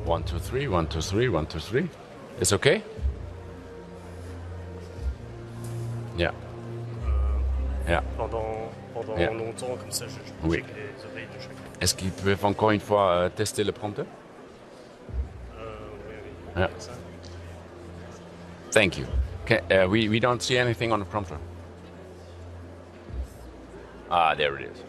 1, 2, 3, 1, 2, 3, 1, 2, 3. It's okay? Yeah. Yeah. Pendant Yeah. longtemps, comme ça, je Oui. check les oreilles de chacun. Est-ce qu'ils peuvent encore une fois tester le prompteur? Oui. Yeah. Ça. Thank you. We don't see anything on the prompter. Ah, there it is.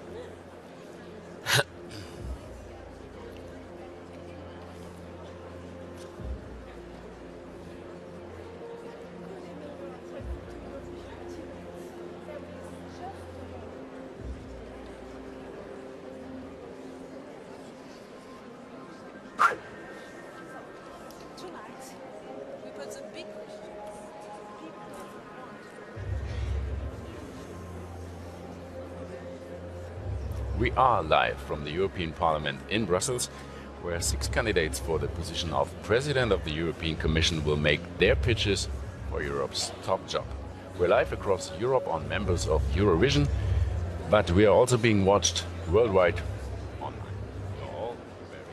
Tonight, we put some big We are live from the European Parliament in Brussels, where 6 candidates for the position of President of the European Commission will make their pitches for Europe's top job. We're live across Europe on members of Eurovision, but we are also being watched worldwide online. You're all very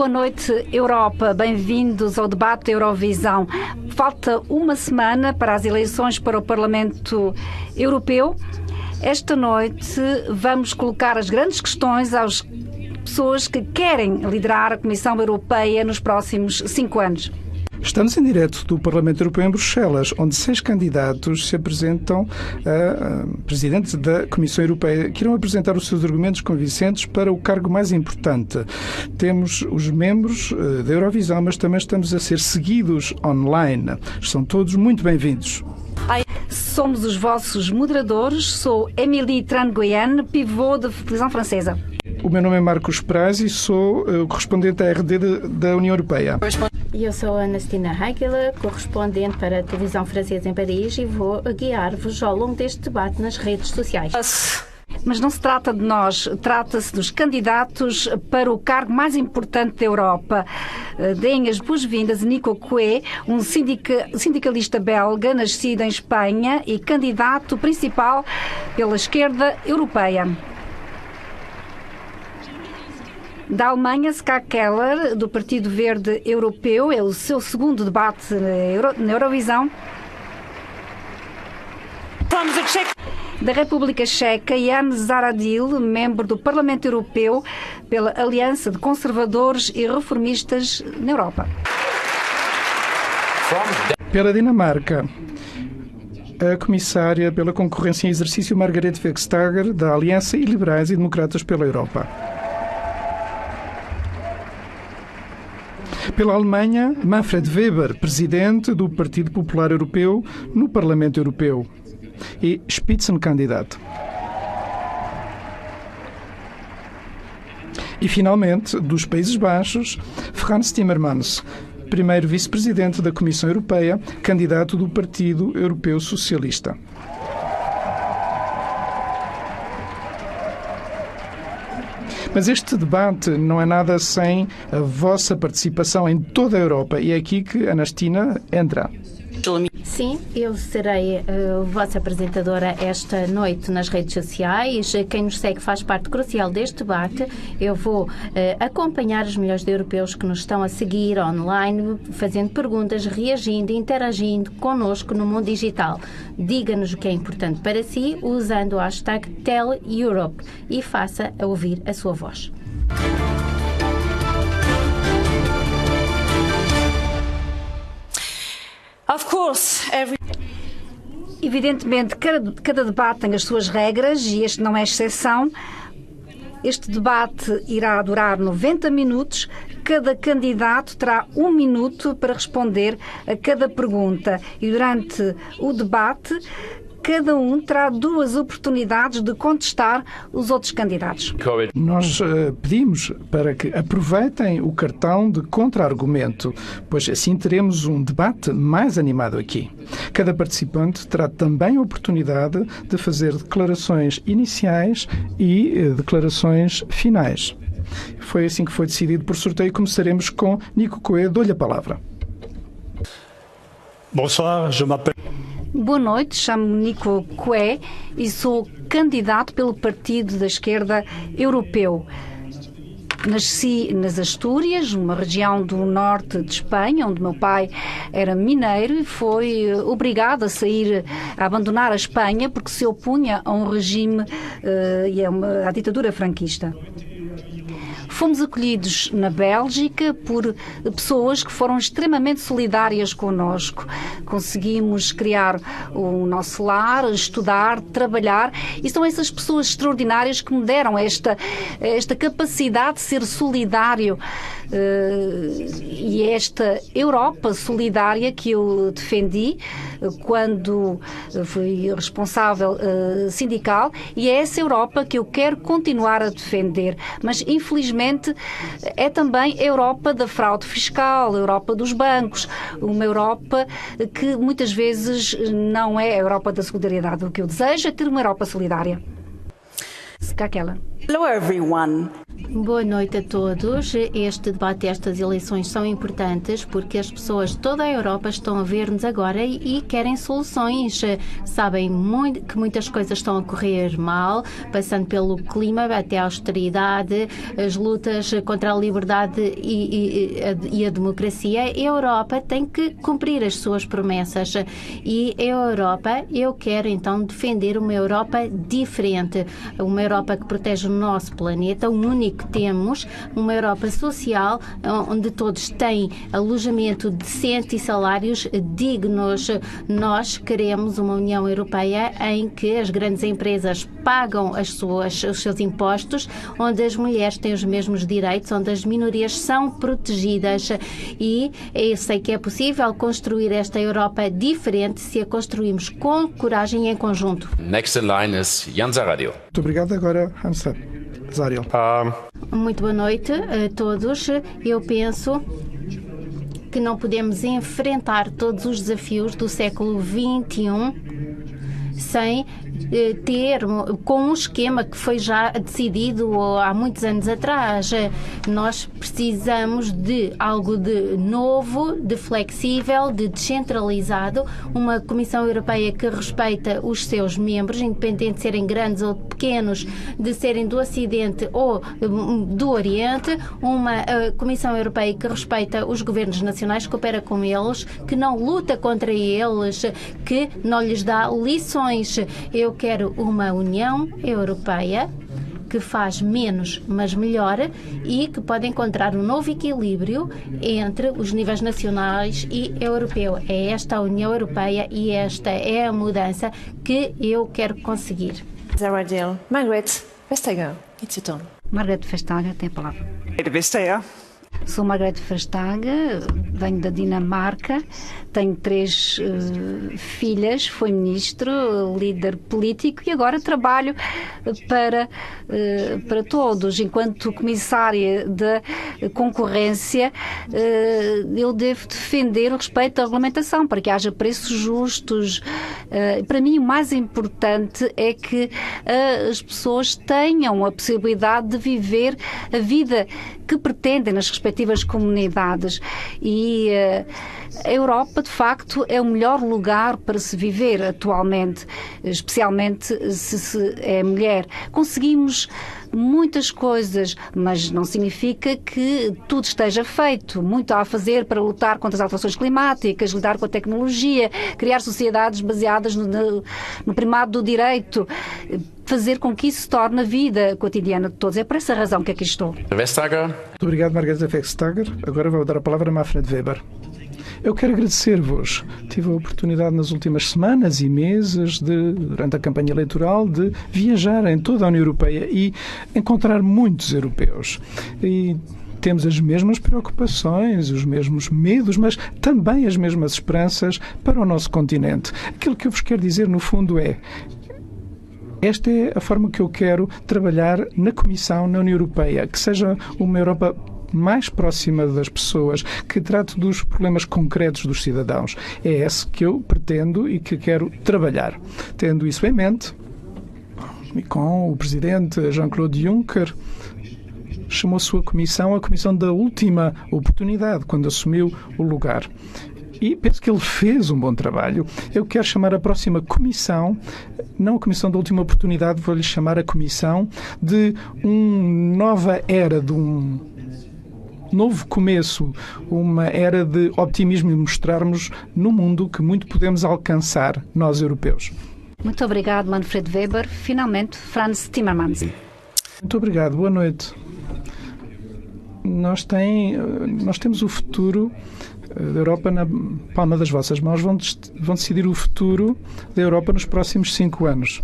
Boa noite, Europa. Bem-vindos ao debate Eurovisão. Falta uma semana para as eleições para o Parlamento Europeu. Esta noite vamos colocar as grandes questões às pessoas que querem liderar a Comissão Europeia nos próximos 5 anos. Estamos em direto do Parlamento Europeu em Bruxelas, onde 6 candidatos se apresentam a presidentes da Comissão Europeia, que irão apresentar os seus argumentos convincentes para o cargo mais importante. Temos os membros da Eurovisão, mas também estamos a ser seguidos online. São todos muito bem-vindos. Somos os vossos moderadores. Sou Émilie Trangoyen, pivô da televisão francesa. O meu nome é Marcos Praz e sou o correspondente à RD da União Europeia. Eu sou Anastina Heigele, correspondente para a televisão francesa em Paris, e vou guiar-vos ao longo deste debate nas redes sociais. Mas não se trata de nós, trata-se dos candidatos para o cargo mais importante da Europa. Deem as boas-vindas a Nico Coué, um sindicalista belga, nascido em Espanha e candidato principal pela esquerda europeia. Da Alemanha, Ska Keller, do Partido Verde Europeu, é o seu segundo debate na Eurovisão. Da República Checa, Jan Zahradil, membro do Parlamento Europeu pela Aliança de Conservadores e Reformistas na Europa. Pela Dinamarca, a comissária pela concorrência em exercício Margrethe Vestager, da Aliança e Liberais e Democratas pela Europa. Pela Alemanha, Manfred Weber, presidente do Partido Popular Europeu no Parlamento Europeu e Spitzenkandidat. E, finalmente, dos Países Baixos, Frans Timmermans, primeiro vice-presidente da Comissão Europeia, candidato do Partido Europeu Socialista. Mas este debate não é nada sem a vossa participação em toda a Europa e é aqui que a Anastina entra. Sim, eu serei a vossa apresentadora esta noite nas redes sociais. Quem nos segue faz parte crucial deste debate. Eu vou acompanhar os milhões de europeus que nos estão a seguir online, fazendo perguntas, reagindo, interagindo connosco no mundo digital. Diga-nos o que é importante para si usando o hashtag TellEurope e faça a ouvir a sua voz. Evidentemente, cada debate tem as suas regras e este não é exceção. Este debate irá durar 90 minutos. Cada candidato terá 1 minuto para responder a cada pergunta. E durante o debate, cada um terá 2 oportunidades de contestar os outros candidatos. Nós pedimos para que aproveitem o cartão de contra-argumento, pois assim teremos um debate mais animado aqui. Cada participante terá também a oportunidade de fazer declarações iniciais e declarações finais. Foi assim que foi decidido por sorteio. Começaremos com Nico Coué. Dou-lhe a palavra. Bonsoir, je m'appelle... Boa noite, chamo-me Nico Coué e sou candidato pelo Partido da Esquerda Europeu. Nasci nas Astúrias, uma região do norte de Espanha, onde meu pai era mineiro e foi obrigado a abandonar a Espanha porque se opunha a um regime e à ditadura franquista. Fomos acolhidos na Bélgica por pessoas que foram extremamente solidárias connosco. Conseguimos criar o nosso lar, estudar, trabalhar e são essas pessoas extraordinárias que me deram esta capacidade de ser solidário e esta Europa solidária que eu defendi quando fui responsável sindical e é essa Europa que eu quero continuar a defender. Mas, infelizmente, é também a Europa da fraude fiscal, a Europa dos bancos, uma Europa que muitas vezes não é a Europa da solidariedade. O que eu desejo é ter uma Europa solidária. Aquela. Hello everyone. Boa noite a todos. Este debate e estas eleições são importantes porque as pessoas de toda a Europa estão a ver-nos agora e querem soluções. Sabem que muitas coisas estão a correr mal, passando pelo clima até a austeridade, as lutas contra a liberdade e a democracia. A Europa tem que cumprir as suas promessas e a Europa, eu quero então defender uma Europa diferente, uma Europa que protege o nosso planeta, o único que temos, uma Europa social onde todos têm alojamento decente e salários dignos. Nós queremos uma União Europeia em que as grandes empresas pagam os seus impostos, onde as mulheres têm os mesmos direitos, onde as minorias são protegidas e eu sei que é possível construir esta Europa diferente se a construirmos com coragem e em conjunto. Next in line is Jan Zahradil. Muito obrigado. Agora, Hans Zahradil. Muito boa noite a todos. Eu penso que não podemos enfrentar todos os desafios do século XXI sem ter com um esquema que foi já decidido há muitos anos atrás. Nós precisamos de algo de novo, de flexível, de descentralizado, uma Comissão Europeia que respeita os seus membros, independente de serem grandes ou pequenos, de serem do Ocidente ou do Oriente, uma Comissão Europeia que respeita os governos nacionais, que coopera com eles, que não luta contra eles, que não lhes dá lições. Eu quero uma União Europeia que faz menos, mas melhor, e que pode encontrar um novo equilíbrio entre os níveis nacionais e europeu. É esta a União Europeia e esta é a mudança que eu quero conseguir. Margaret Vestager, it's your turn. Margaret Vestager tem a palavra. Vestager. Sou Margaret Vestager, venho da Dinamarca, tenho 3 filhas, fui ministro, líder político e agora trabalho para todos. Enquanto comissária da concorrência, eu devo defender o respeito à regulamentação para que haja preços justos. Para mim, o mais importante é que as pessoas tenham a possibilidade de viver a vida que pretendem nas respectivas comunidades e a Europa, de facto, é o melhor lugar para se viver atualmente, especialmente se é mulher. Conseguimos muitas coisas, mas não significa que tudo esteja feito. Muito há a fazer para lutar contra as alterações climáticas, lidar com a tecnologia, criar sociedades baseadas no primado do direito, fazer com que isso se torne a vida cotidiana de todos. É por essa razão que aqui estou. Vestager. Muito obrigado, Margareta Vestager. Agora vou dar a palavra a Manfred Weber. Eu quero agradecer-vos. Tive a oportunidade nas últimas semanas e meses, durante a campanha eleitoral, de viajar em toda a União Europeia e encontrar muitos europeus. E temos as mesmas preocupações, os mesmos medos, mas também as mesmas esperanças para o nosso continente. Aquilo que eu vos quero dizer, no fundo, é: esta é a forma que eu quero trabalhar na Comissão, na União Europeia, que seja uma Europa mais próxima das pessoas, que trate dos problemas concretos dos cidadãos. É esse que eu pretendo e que quero trabalhar. Tendo isso em mente, e com o presidente Jean-Claude Juncker, chamou a sua comissão a comissão da última oportunidade, quando assumiu o lugar. E penso que ele fez um bom trabalho. Eu quero chamar a próxima comissão, não a comissão da última oportunidade, vou-lhe chamar a comissão de uma nova era, de um novo começo, uma era de optimismo e mostrarmos no mundo que muito podemos alcançar, nós europeus. Muito obrigado, Manfred Weber. Finalmente, Frans Timmermans. Muito obrigado. Boa noite. Nós temos o futuro da Europa na palma das vossas mãos. Vão decidir o futuro da Europa nos próximos 5 anos.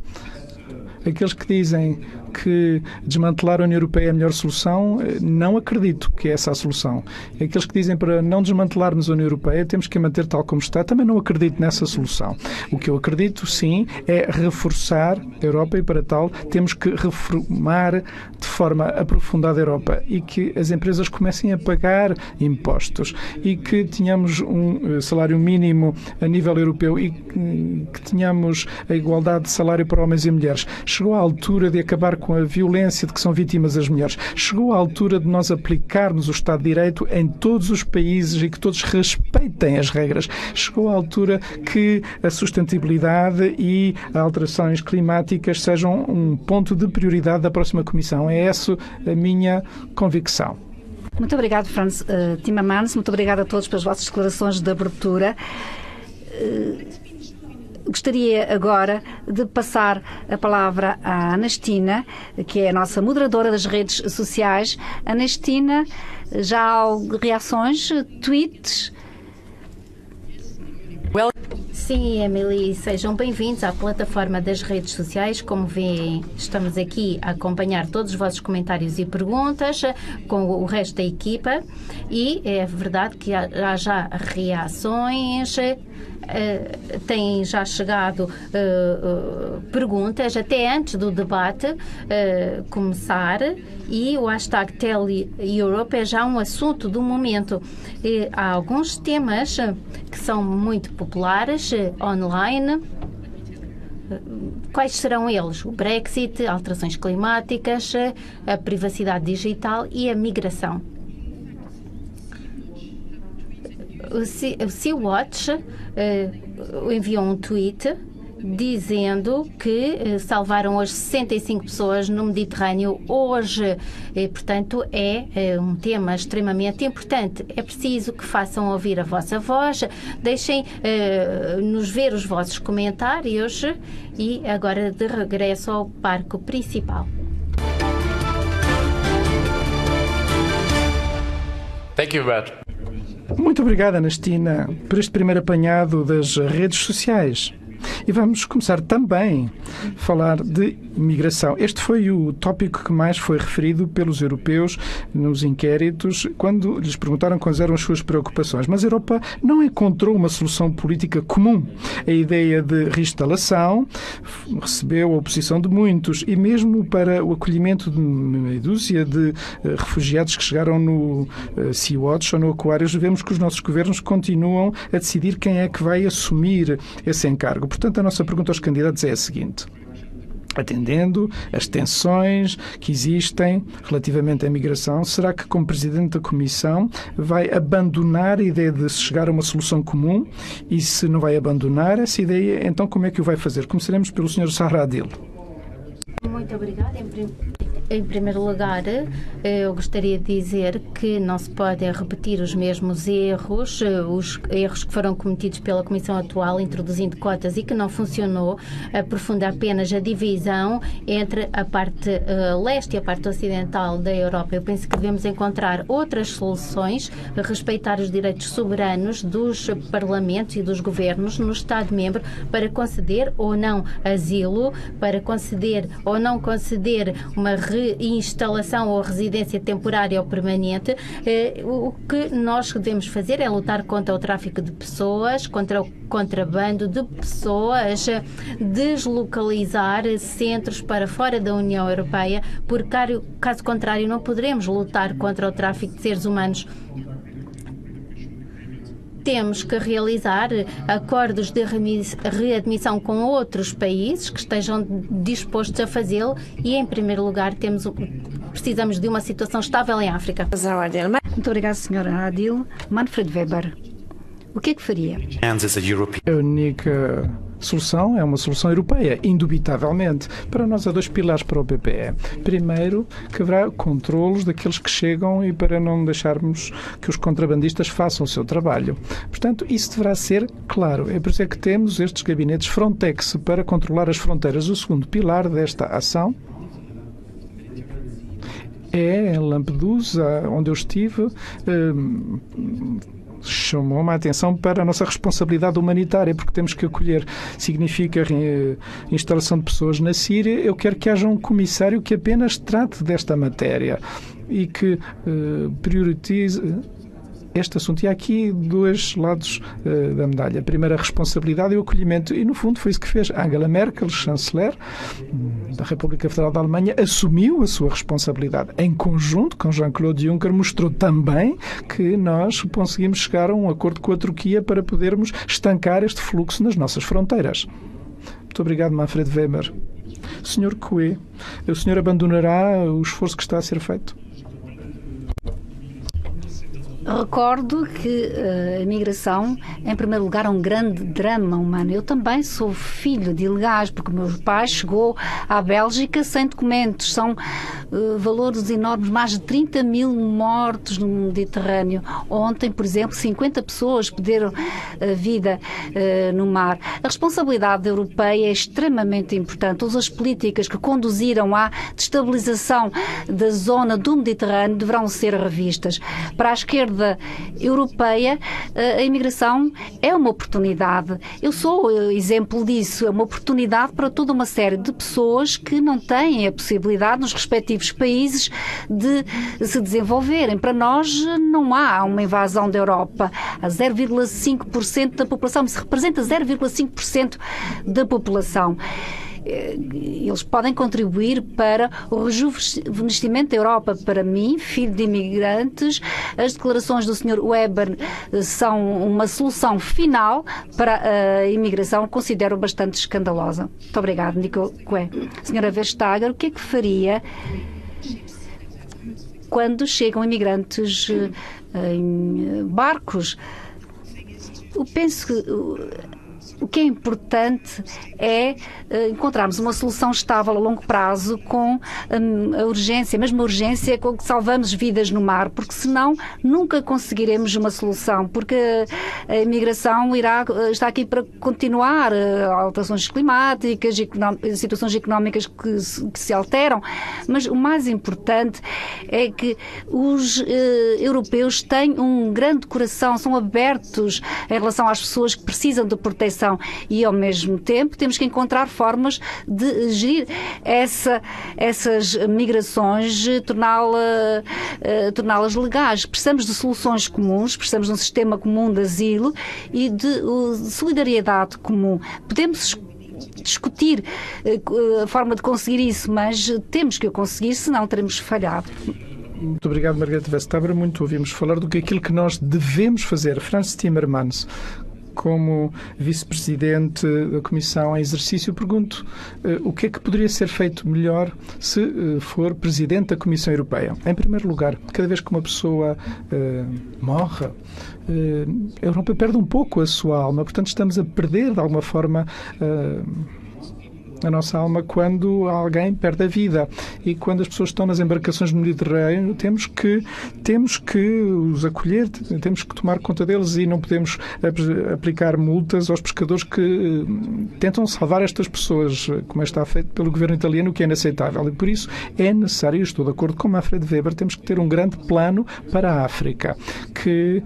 Aqueles que dizem que desmantelar a União Europeia é a melhor solução, não acredito que é essa a solução. Aqueles que dizem para não desmantelarmos a União Europeia, temos que a manter tal como está, também não acredito nessa solução. O que eu acredito, sim, é reforçar a Europa e, para tal, temos que reformar de forma aprofundada a Europa e que as empresas comecem a pagar impostos e que tenhamos um salário mínimo a nível europeu e que tenhamos a igualdade de salário para homens e mulheres. Chegou a altura de acabar com a violência de que são vítimas as mulheres. Chegou a altura de nós aplicarmos o Estado de Direito em todos os países e que todos respeitem as regras. Chegou a altura que a sustentabilidade e as alterações climáticas sejam um ponto de prioridade da próxima Comissão. É essa a minha convicção. Muito obrigado, Frans Timmermans. Muito obrigado a todos pelas vossas declarações de abertura. Gostaria agora de passar a palavra à Anastina, que é a nossa moderadora das redes sociais. Anastina, já há reações, tweets? Sim, Emily, sejam bem-vindos à plataforma das redes sociais. Como veem, estamos aqui a acompanhar todos os vossos comentários e perguntas com o resto da equipa e é verdade que há já reações. Têm já chegado perguntas até antes do debate começar e o hashtag TellEurope é já um assunto do momento. Há alguns temas que são muito populares online. Quais serão eles? O Brexit, alterações climáticas, a privacidade digital e a migração. O Sea-Watch enviou um tweet dizendo que salvaram hoje 65 pessoas no Mediterrâneo hoje. Portanto, é um tema extremamente importante. É preciso que façam ouvir a vossa voz, deixem-nos ver os vossos comentários e agora de regresso ao palco principal. Thank you, Bert. Muito obrigado, Anastina, por este primeiro apanhado das redes sociais. E vamos começar também a falar de migração. Este foi o tópico que mais foi referido pelos europeus nos inquéritos quando lhes perguntaram quais eram as suas preocupações. Mas a Europa não encontrou uma solução política comum. A ideia de reinstalação recebeu a oposição de muitos e mesmo para o acolhimento de meia dúzia de refugiados que chegaram no Sea-Watch ou no Aquarius, vemos que os nossos governos continuam a decidir quem é que vai assumir esse encargo. Portanto, a nossa pergunta aos candidatos é a seguinte. Atendendo as tensões que existem relativamente à migração, será que, como Presidente da Comissão, vai abandonar a ideia de se chegar a uma solução comum? E se não vai abandonar essa ideia, então como é que o vai fazer? Começaremos pelo Sr. Zaha Hadil. Muito obrigada. Em primeiro lugar, eu gostaria de dizer que não se podem repetir os mesmos erros, os erros que foram cometidos pela Comissão atual, introduzindo cotas e que não funcionou, aprofunda apenas a divisão entre a parte leste e a parte ocidental da Europa. Eu penso que devemos encontrar outras soluções, respeitar os direitos soberanos dos parlamentos e dos governos no Estado-membro para conceder ou não asilo, para conceder ou não conceder uma reinstalação ou residência temporária ou permanente. O que nós devemos fazer é lutar contra o tráfico de pessoas, contra o contrabando de pessoas, deslocalizar centros para fora da União Europeia, porque caso contrário não poderemos lutar contra o tráfico de seres humanos. Temos que realizar acordos de readmissão com outros países que estejam dispostos a fazê-lo e, em primeiro lugar, precisamos de uma situação estável em África. Muito obrigada, Sra. Hadil. Manfred Weber, o que é que faria? A única solução é uma solução europeia, indubitavelmente. Para nós há dois pilares para o PPE. Primeiro, que haverá controlos daqueles que chegam e para não deixarmos que os contrabandistas façam o seu trabalho. Portanto, isso deverá ser claro. É por isso que temos estes gabinetes Frontex para controlar as fronteiras. O segundo pilar desta ação é em Lampedusa, onde eu estive, chamou-me a atenção para a nossa responsabilidade humanitária, porque temos que acolher. Significa instalação de pessoas na Síria. Eu quero que haja um comissário que apenas trate desta matéria e que priorize este assunto. E há aqui dois lados da medalha. A primeira, a responsabilidade e o acolhimento. E, no fundo, foi isso que fez Angela Merkel, chanceler da República Federal da Alemanha, assumiu a sua responsabilidade. Em conjunto com Jean-Claude Juncker, mostrou também que nós conseguimos chegar a um acordo com a Turquia para podermos estancar este fluxo nas nossas fronteiras. Muito obrigado, Manfred Weber. Sr. Coué, o senhor abandonará o esforço que está a ser feito? Recordo que a migração, em primeiro lugar, é um grande drama humano. Eu também sou filho de ilegais, porque o meu pai chegou à Bélgica sem documentos. São valores enormes, mais de 30 mil mortos no Mediterrâneo. Ontem, por exemplo, 50 pessoas perderam a vida no mar. A responsabilidade europeia é extremamente importante. Todas as políticas que conduziram à destabilização da zona do Mediterrâneo deverão ser revistas. Para a esquerda europeia, a imigração é uma oportunidade. Eu sou exemplo disso. É uma oportunidade para toda uma série de pessoas que não têm a possibilidade nos respectivos países de se desenvolverem. Para nós não há uma invasão da Europa. Há 0,5% da população. Isso representa 0,5% da população. eles podem contribuir para o rejuvenescimento da Europa. Para mim, filho de imigrantes, as declarações do Sr. Weber são uma solução final para a imigração, considero bastante escandalosa. Muito obrigada, Nicole Qué. Senhora Vestager, o que é que faria quando chegam imigrantes em barcos? Eu penso que o que é importante é encontrarmos uma solução estável a longo prazo com a urgência, mesmo a urgência com que salvamos vidas no mar, porque senão nunca conseguiremos uma solução, porque a imigração está aqui para continuar, alterações climáticas, situações económicas que se alteram, mas o mais importante é que os europeus têm um grande coração, são abertos em relação às pessoas que precisam de proteção. E, ao mesmo tempo, temos que encontrar formas de gerir essas migrações, torná-las legais. Precisamos de soluções comuns, precisamos de um sistema comum de asilo e de solidariedade comum. Podemos discutir a forma de conseguir isso, mas temos que o conseguir, senão teremos falhado. Muito obrigado, Margareta Vestager. Muito ouvimos falar do que aquilo que nós devemos fazer. Frans Timmermans, como vice-presidente da Comissão em exercício, pergunto o que é que poderia ser feito melhor se for presidente da Comissão Europeia. Em primeiro lugar, cada vez que uma pessoa morre, a Europa perde um pouco a sua alma. Portanto, estamos a perder, de alguma forma, a nossa alma quando alguém perde a vida. E quando as pessoas estão nas embarcações no Mediterrâneo, temos que os acolher, temos que tomar conta deles e não podemos aplicar multas aos pescadores que tentam salvar estas pessoas, como está feito pelo governo italiano, o que é inaceitável. E por isso é necessário, e estou de acordo com Manfred Weber, temos que ter um grande plano para a África, que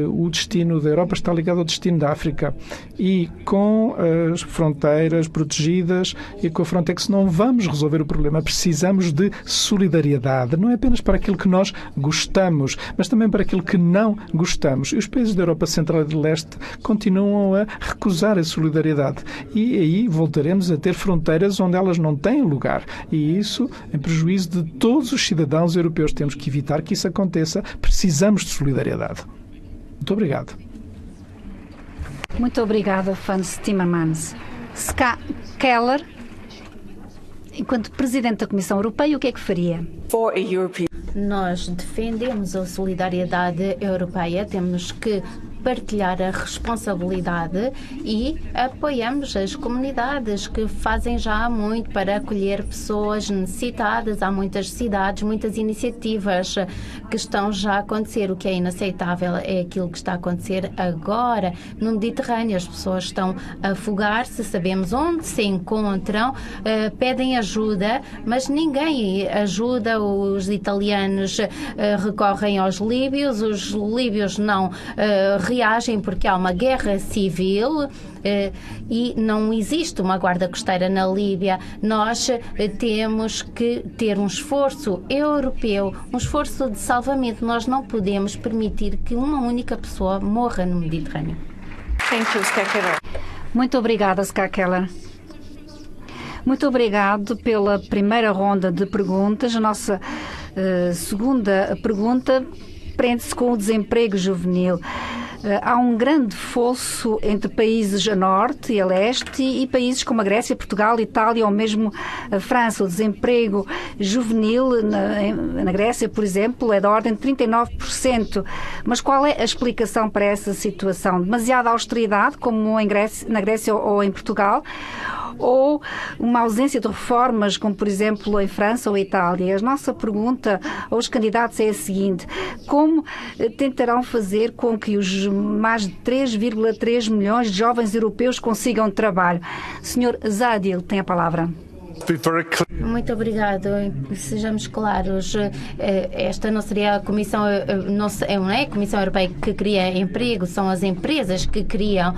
o destino da Europa está ligado ao destino da África. E com as fronteiras protegidas e com a Frontex não vamos resolver o problema. Precisamos de solidariedade, não é apenas para aquilo que nós gostamos, mas também para aquilo que não gostamos. E os países da Europa Central e de Leste continuam a recusar a solidariedade. E aí voltaremos a ter fronteiras onde elas não têm lugar. E isso em prejuízo de todos os cidadãos europeus. Temos que evitar que isso aconteça. Precisamos de solidariedade. Muito obrigado. Muito obrigada, Frans Timmermans. Ska Keller, enquanto Presidente da Comissão Europeia, o que é que faria? Nós defendemos a solidariedade europeia, temos que partilhar a responsabilidade e apoiamos as comunidades que fazem já muito para acolher pessoas necessitadas. Há muitas cidades, muitas iniciativas que estão já a acontecer. O que é inaceitável é aquilo que está a acontecer agora no Mediterrâneo. As pessoas estão a afogar-se, sabemos onde se encontram, pedem ajuda, mas ninguém ajuda. Os italianos recorrem aos líbios, os líbios não reagem porque há uma guerra civil e não existe uma guarda costeira na Líbia. Nós temos que ter um esforço europeu, um esforço de salvamento. Nós não podemos permitir que uma única pessoa morra no Mediterrâneo. Thank you, Ska Keller. Muito obrigada, Ska Keller. Muito obrigado pela primeira ronda de perguntas. A nossa segunda pergunta prende-se com o desemprego juvenil. Há um grande fosso entre países a norte e a leste e países como a Grécia, Portugal, Itália ou mesmo a França. O desemprego juvenil na Grécia, por exemplo, é da ordem de 39%. Mas qual é a explicação para essa situação? Demasiada austeridade, como na Grécia ou em Portugal? Ou uma ausência de reformas, como por exemplo em França ou Itália? A nossa pergunta aos candidatos é a seguinte: como tentarão fazer com que os mais de 3,3 milhões de jovens europeus consigam trabalho? Sr. Zahradil tem a palavra. Muito obrigado. Sejamos claros, esta não seria a Comissão, não é a Comissão Europeia que cria emprego, são as empresas que criam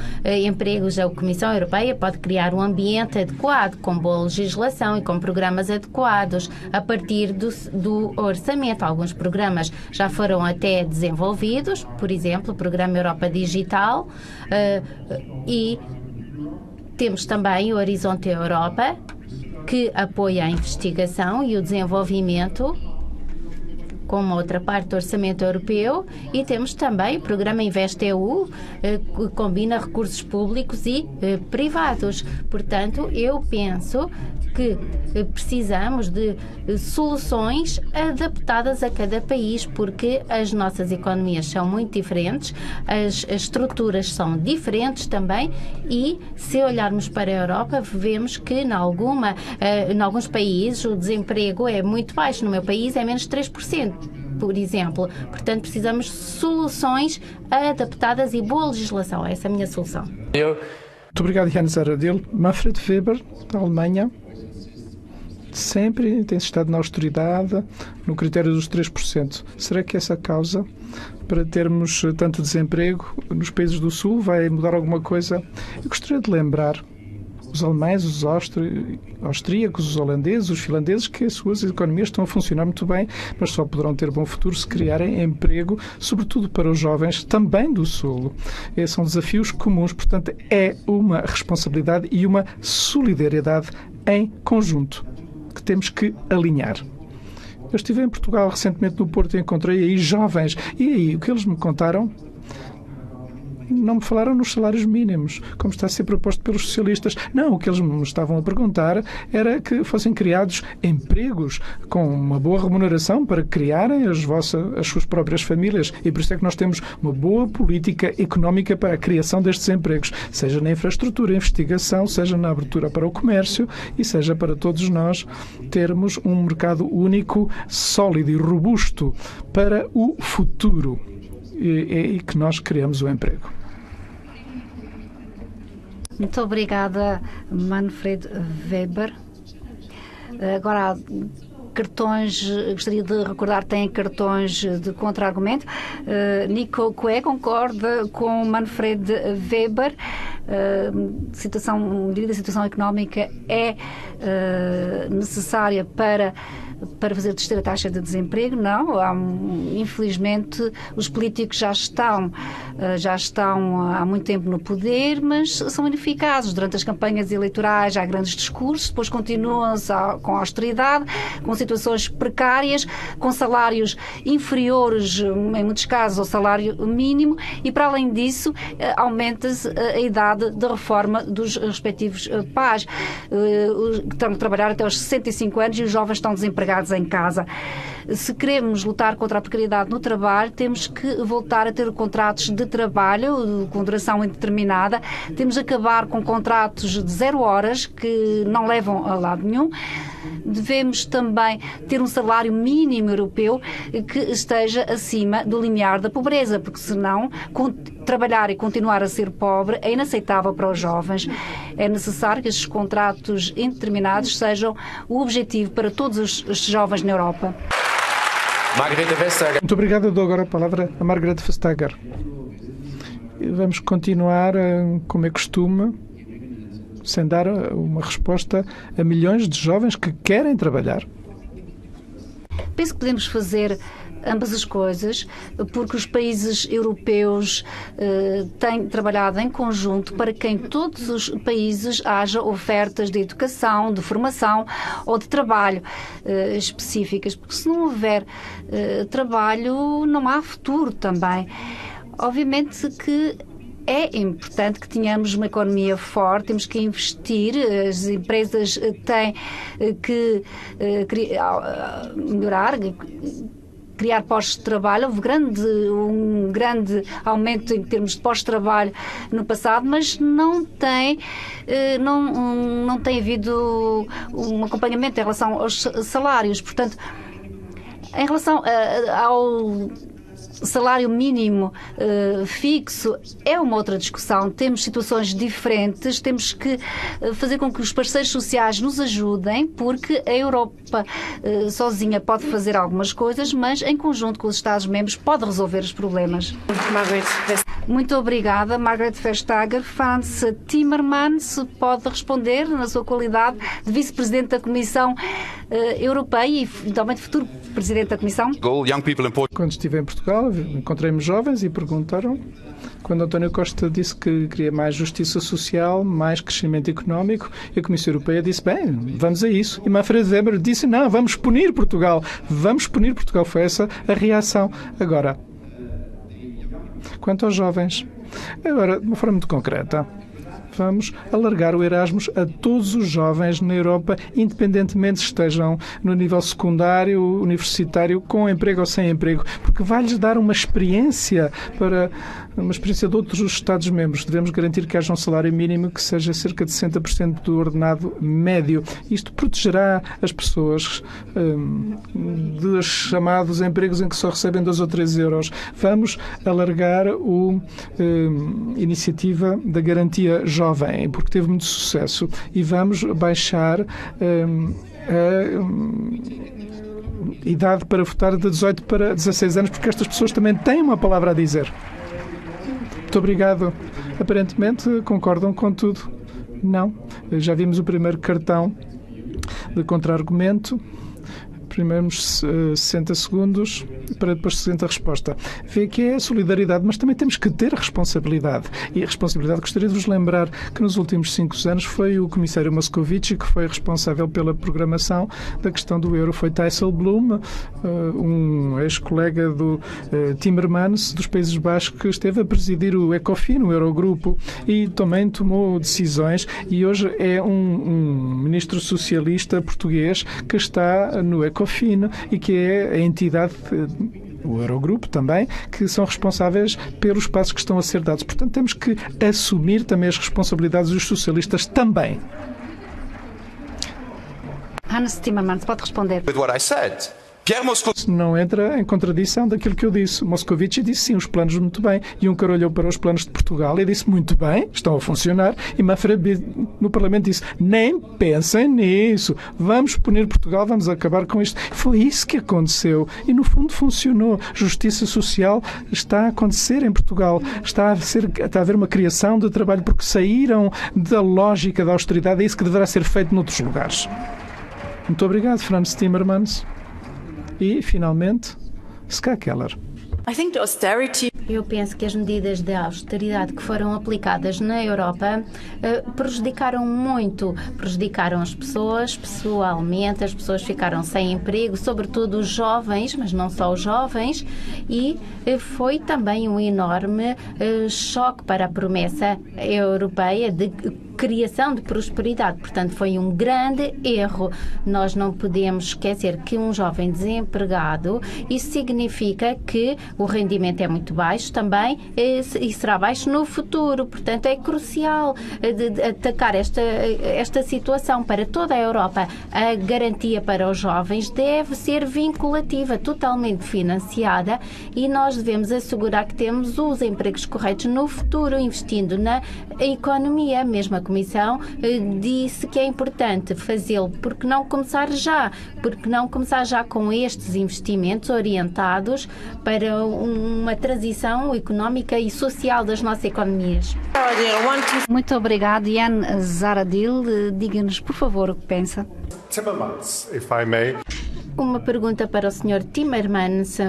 empregos. A Comissão Europeia pode criar um ambiente adequado, com boa legislação e com programas adequados, a partir do orçamento. Alguns programas já foram até desenvolvidos, por exemplo, o Programa Europa Digital, e Temos também o Horizonte Europa, que apoia a investigação e o desenvolvimento, com uma outra parte do orçamento europeu, e temos também o programa InvestEU, que combina recursos públicos e privados. Portanto, eu penso que precisamos de soluções adaptadas a cada país, porque as nossas economias são muito diferentes, as estruturas são diferentes também, e se olharmos para a Europa, vemos que em alguns países o desemprego é muito baixo. No meu país é menos 3%. Por exemplo. Portanto, precisamos de soluções adaptadas e boa legislação. Essa é a minha solução. Muito obrigado, Jana Zahradil. Manfred Weber, da Alemanha, sempre tem estado na austeridade, no critério dos 3%. Será que essa causa, para termos tanto desemprego nos países do Sul, vai mudar alguma coisa? Eu gostaria de lembrar os alemães, os austríacos, os holandeses, os finlandeses, que as suas economias estão a funcionar muito bem, mas só poderão ter bom futuro se criarem emprego, sobretudo para os jovens também do Sul. São desafios comuns, portanto, é uma responsabilidade e uma solidariedade em conjunto que temos que alinhar. Eu estive em Portugal recentemente no Porto e encontrei aí jovens. E aí, o que eles me contaram? Não me falaram nos salários mínimos, como está a ser proposto pelos socialistas. Não, o que eles me estavam a perguntar era que fossem criados empregos com uma boa remuneração para criarem as suas próprias famílias. E por isso é que nós temos uma boa política económica para a criação destes empregos, seja na infraestrutura, investigação, seja na abertura para o comércio e seja para todos nós termos um mercado único, sólido e robusto para o futuro. E que nós criamos o emprego. Muito obrigada, Manfred Weber. Agora, cartões, gostaria de recordar, têm cartões de contra-argumento. Nico Coe concorda com Manfred Weber. A situação económica é necessária para fazer descer a taxa de desemprego. Não, infelizmente os políticos já estão há muito tempo no poder, mas são ineficazes. Durante as campanhas eleitorais há grandes discursos, depois continuam-se com austeridade, com situações precárias, com salários inferiores, em muitos casos, ao salário mínimo, e para além disso aumenta-se a idade de reforma dos respectivos pais, que estão a trabalhar até aos 65 anos e os jovens estão desempregados em casa. Se queremos lutar contra a precariedade no trabalho, temos que voltar a ter contratos de trabalho com duração indeterminada, temos de acabar com contratos de 0 horas que não levam a lado nenhum. Devemos também ter um salário mínimo europeu que esteja acima do limiar da pobreza, porque senão trabalhar e continuar a ser pobre é inaceitável para os jovens. É necessário que estes contratos indeterminados sejam o objetivo para todos os jovens na Europa. Margrethe Vestager. Muito obrigado. Dou agora a palavra a Margrethe Vestager. Vamos continuar, como é costume, sem dar uma resposta a milhões de jovens que querem trabalhar. Penso que podemos fazer ambas as coisas, porque os países europeus têm trabalhado em conjunto para que em todos os países haja ofertas de educação, de formação ou de trabalho específicas, porque se não houver trabalho não há futuro também. Obviamente que é importante que tenhamos uma economia forte, temos que investir, as empresas têm que melhorar, criar postos de trabalho. Houve um grande aumento em termos de postos de trabalho no passado, mas não tem havido um acompanhamento em relação aos salários. Portanto, em relação ao salário mínimo fixo, é uma outra discussão. Temos situações diferentes, temos que fazer com que os parceiros sociais nos ajudem, porque a Europa sozinha pode fazer algumas coisas, mas em conjunto com os Estados-membros pode resolver os problemas. Muito obrigada, Margrethe Vestager. Frans Timmermans pode responder na sua qualidade de vice-presidente da Comissão Europeia e também de futuro presidente da Comissão. Quando estive em Portugal, encontrei-me jovens e perguntaram, quando António Costa disse que queria mais justiça social, mais crescimento económico, e a Comissão Europeia disse, bem, vamos a isso. E Manfred Weber disse, não, vamos punir Portugal. Vamos punir Portugal. Foi essa a reação. Agora, quanto aos jovens, agora, de uma forma muito concreta, vamos alargar o Erasmus a todos os jovens na Europa, independentemente se estejam no nível secundário, universitário, com emprego ou sem emprego, porque vai-lhes dar uma experiência de outros Estados-membros. Devemos garantir que haja um salário mínimo que seja cerca de 60% do ordenado médio. Isto protegerá as pessoas dos chamados empregos em que só recebem 2 ou 3 euros. Vamos alargar a iniciativa da garantia jovem, porque teve muito sucesso, e vamos baixar a idade para votar de 18 para 16 anos, porque estas pessoas também têm uma palavra a dizer. Muito obrigado. Aparentemente concordam com tudo. Não. Já vimos o primeiro cartão de contra-argumento. Primeiros 60 segundos para depois 60 a resposta. Vê que é solidariedade, mas também temos que ter responsabilidade. E a responsabilidade, gostaria de vos lembrar que nos últimos 5 anos foi o comissário Moscovici que foi responsável pela programação da questão do euro. Foi Dijsselbloem, um ex-colega do Timmermans dos Países Baixos, que esteve a presidir o ECOFIN, o Eurogrupo, e também tomou decisões, e hoje é um ministro socialista português que está no ECOFIN e que é a entidade, o Eurogrupo também, que são responsáveis pelos passos que estão a ser dados. Portanto, temos que assumir também as responsabilidades dos socialistas também. Frans Timmermans pode responder. With what I said. Não entra em contradição daquilo que eu disse. Moscovici disse sim, os planos muito bem. Juncker olhou para os planos de Portugal e disse muito bem, estão a funcionar. E Manfred no Parlamento disse, nem pensem nisso, vamos punir Portugal, vamos acabar com isto. Foi isso que aconteceu e no fundo funcionou. Justiça social está a acontecer em Portugal. Está a haver uma criação de trabalho porque saíram da lógica da austeridade. É isso que deverá ser feito noutros lugares. Muito obrigado, Frans Timmermans. E, finalmente, Ska Keller. Eu penso que as medidas de austeridade que foram aplicadas na Europa prejudicaram muito. Prejudicaram as pessoas, pessoalmente, as pessoas ficaram sem emprego, sobretudo os jovens, mas não só os jovens, e foi também um enorme choque para a promessa europeia de criação de prosperidade. Portanto, foi um grande erro. Nós não podemos esquecer que um jovem desempregado, isso significa que o rendimento é muito baixo também e será baixo no futuro. Portanto, é crucial de atacar esta situação para toda a Europa. A garantia para os jovens deve ser vinculativa, totalmente financiada, e nós devemos assegurar que temos os empregos corretos no futuro, investindo na economia. Mesmo a Comissão disse que é importante fazê-lo. Por que não começar já? Por que não começar já com estes investimentos orientados para uma transição económica e social das nossas economias? Muito obrigado, Jan Zahradil. Diga-nos, por favor, o que pensa. Timmermans, if I may. Uma pergunta para o Sr. Timmermans.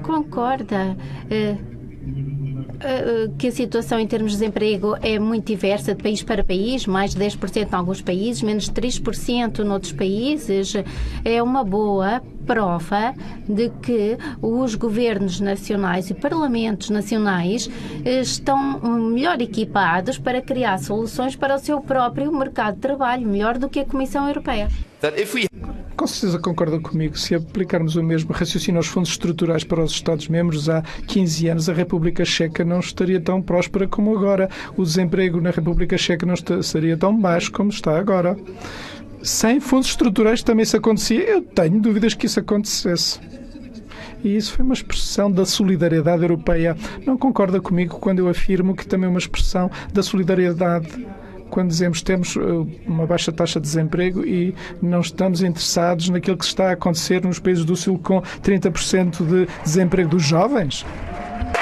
Concorda que a situação em termos de desemprego é muito diversa de país para país, mais de 10% em alguns países, menos de 3% noutros países? É uma boa prova de que os governos nacionais e parlamentos nacionais estão melhor equipados para criar soluções para o seu próprio mercado de trabalho, melhor do que a Comissão Europeia. Com certeza concordam comigo. Se aplicarmos o mesmo raciocínio aos fundos estruturais para os Estados-membros, há 15 anos a República Checa não estaria tão próspera como agora. O desemprego na República Checa não estaria tão baixo como está agora. Sem fundos estruturais também isso acontecia. Eu tenho dúvidas que isso acontecesse. E isso foi uma expressão da solidariedade europeia. Não concorda comigo quando eu afirmo que também é uma expressão da solidariedade quando dizemos que temos uma baixa taxa de desemprego e não estamos interessados naquilo que está a acontecer nos países do Sul com 30% de desemprego dos jovens?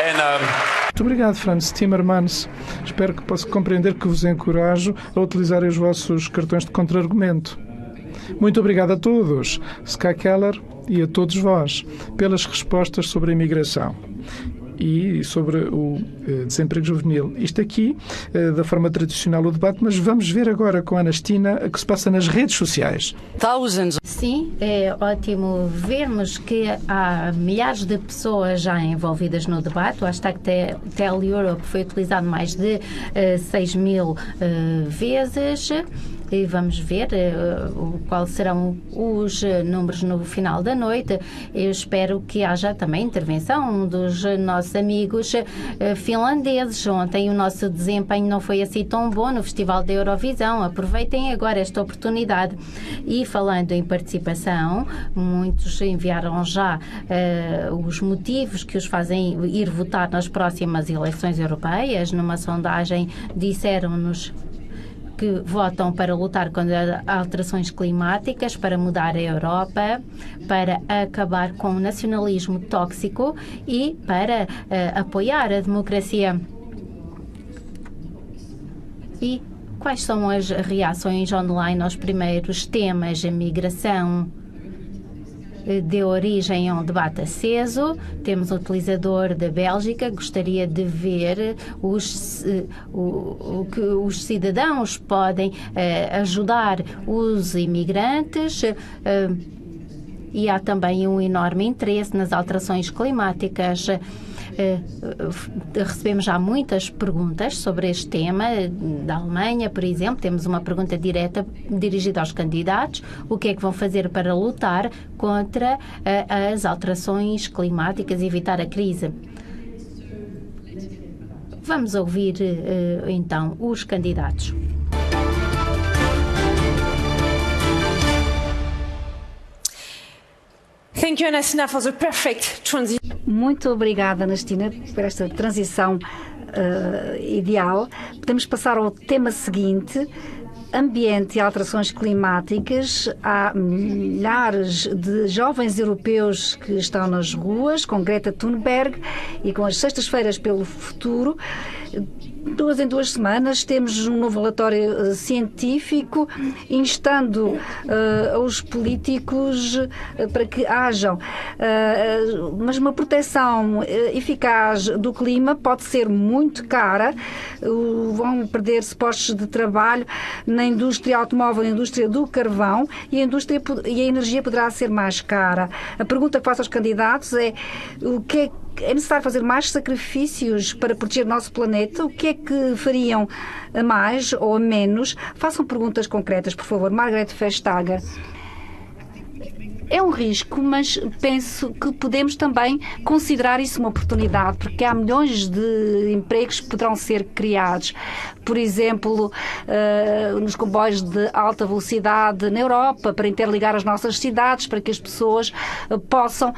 Muito obrigado, Frans Timmermans. Espero que possa compreender que vos encorajo a utilizarem os vossos cartões de contra-argumento. Muito obrigado a todos, Ska Keller, e a todos vós, pelas respostas sobre a imigração e sobre o desemprego juvenil. Isto aqui, da forma tradicional, o debate, mas vamos ver agora com a Anastina o que se passa nas redes sociais. Sim, é ótimo vermos que há milhares de pessoas já envolvidas no debate. O hashtag Tell Europe foi utilizado mais de 6 mil vezes. E vamos ver quais serão os números no final da noite. Eu espero que haja também intervenção dos nossos amigos finlandeses. Ontem o nosso desempenho não foi assim tão bom no Festival da Eurovisão. Aproveitem agora esta oportunidade. E falando em participação, muitos enviaram já os motivos que os fazem ir votar nas próximas eleições europeias. Numa sondagem disseram-nos que votam para lutar contra alterações climáticas, para mudar a Europa, para acabar com o nacionalismo tóxico e para apoiar a democracia. E quais são as reações online aos primeiros temas? A migração deu origem a um debate aceso. Temos um utilizador da Bélgica que gostaria de ver o que os cidadãos podem ajudar os imigrantes. E há também um enorme interesse nas alterações climáticas. Recebemos já muitas perguntas sobre este tema. Da Alemanha, por exemplo, temos uma pergunta direta dirigida aos candidatos: o que é que vão fazer para lutar contra as alterações climáticas e evitar a crise? Vamos ouvir então os candidatos. Thank you, Anastina, for the perfect transition. Muito obrigada, Anastina, por esta transição ideal. Podemos passar ao tema seguinte: ambiente e alterações climáticas. Há milhares de jovens europeus que estão nas ruas com Greta Thunberg e com as sextas-feiras pelo futuro. 2 em 2 semanas temos um novo relatório científico instando os políticos para que hajam. Mas uma proteção eficaz do clima pode ser muito cara. Vão perder-se postos de trabalho na indústria automóvel, na indústria do carvão, e a energia poderá ser mais cara. A pergunta que faço aos candidatos é: o que é necessário fazer mais sacrifícios para proteger o nosso planeta? O que é que fariam a mais ou a menos? Façam perguntas concretas, por favor. Margrethe Vestager. É um risco, mas penso que podemos também considerar isso uma oportunidade, porque há milhões de empregos que poderão ser criados. Por exemplo, nos comboios de alta velocidade na Europa, para interligar as nossas cidades, para que as pessoas possam,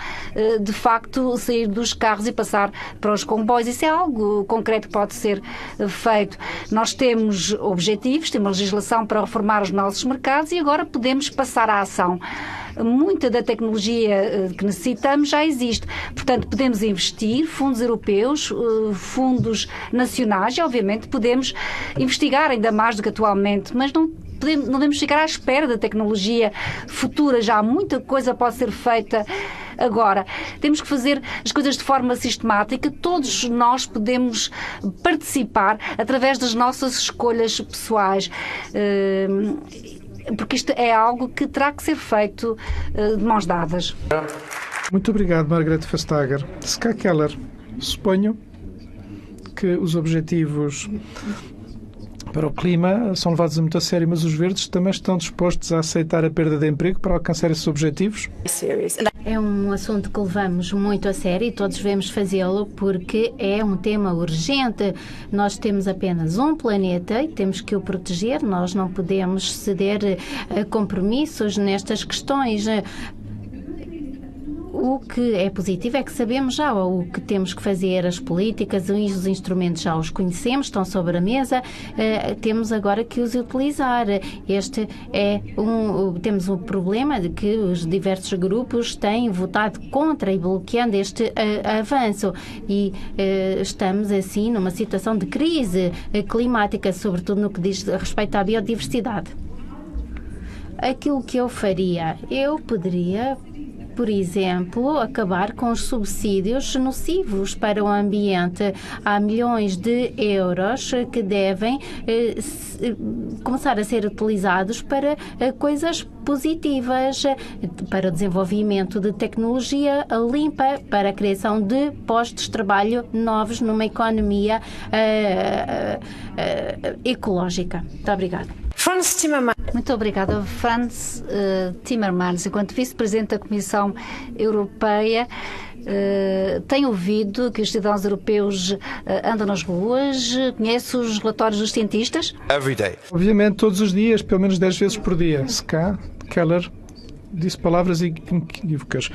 de facto, sair dos carros e passar para os comboios. Isso é algo concreto que pode ser feito. Nós temos objetivos, temos legislação para reformar os nossos mercados e agora podemos passar à ação. Muita da tecnologia que necessitamos já existe. Portanto, podemos investir, fundos europeus, fundos nacionais, e obviamente podemos investigar ainda mais do que atualmente, mas não devemos ficar à espera da tecnologia futura. Já muita coisa pode ser feita agora. Temos que fazer as coisas de forma sistemática. Todos nós podemos participar através das nossas escolhas pessoais. Porque isto é algo que terá que ser feito de mãos dadas. Muito obrigado, Margrethe Vestager. Ska Keller, suponho que os objetivos para o clima são levados muito a sério, mas os verdes também estão dispostos a aceitar a perda de emprego para alcançar esses objetivos? É um assunto que levamos muito a sério e todos devemos fazê-lo porque é um tema urgente. Nós temos apenas um planeta e temos que o proteger. Nós não podemos ceder a compromissos nestas questões. O que é positivo é que sabemos já o que temos que fazer, as políticas e os instrumentos já os conhecemos, estão sobre a mesa, temos agora que os utilizar. Temos um problema de que os diversos grupos têm votado contra e bloqueando este avanço e estamos assim numa situação de crise climática, sobretudo no que diz respeito à biodiversidade. Aquilo que eu faria, eu poderia, por exemplo, acabar com os subsídios nocivos para o ambiente. Há milhões de euros que devem começar a ser utilizados para coisas positivas, para o desenvolvimento de tecnologia limpa, para a criação de postos de trabalho novos numa economia ecológica. Muito obrigada. Frans Timmermans. Muito obrigada, Frans Timmermans. Enquanto Vice-Presidente da Comissão Europeia, tem ouvido que os cidadãos europeus andam nas ruas? Conhece os relatórios dos cientistas? Every day. Obviamente, todos os dias, pelo menos 10 vezes por dia. Ska Keller disse palavras inequívocas.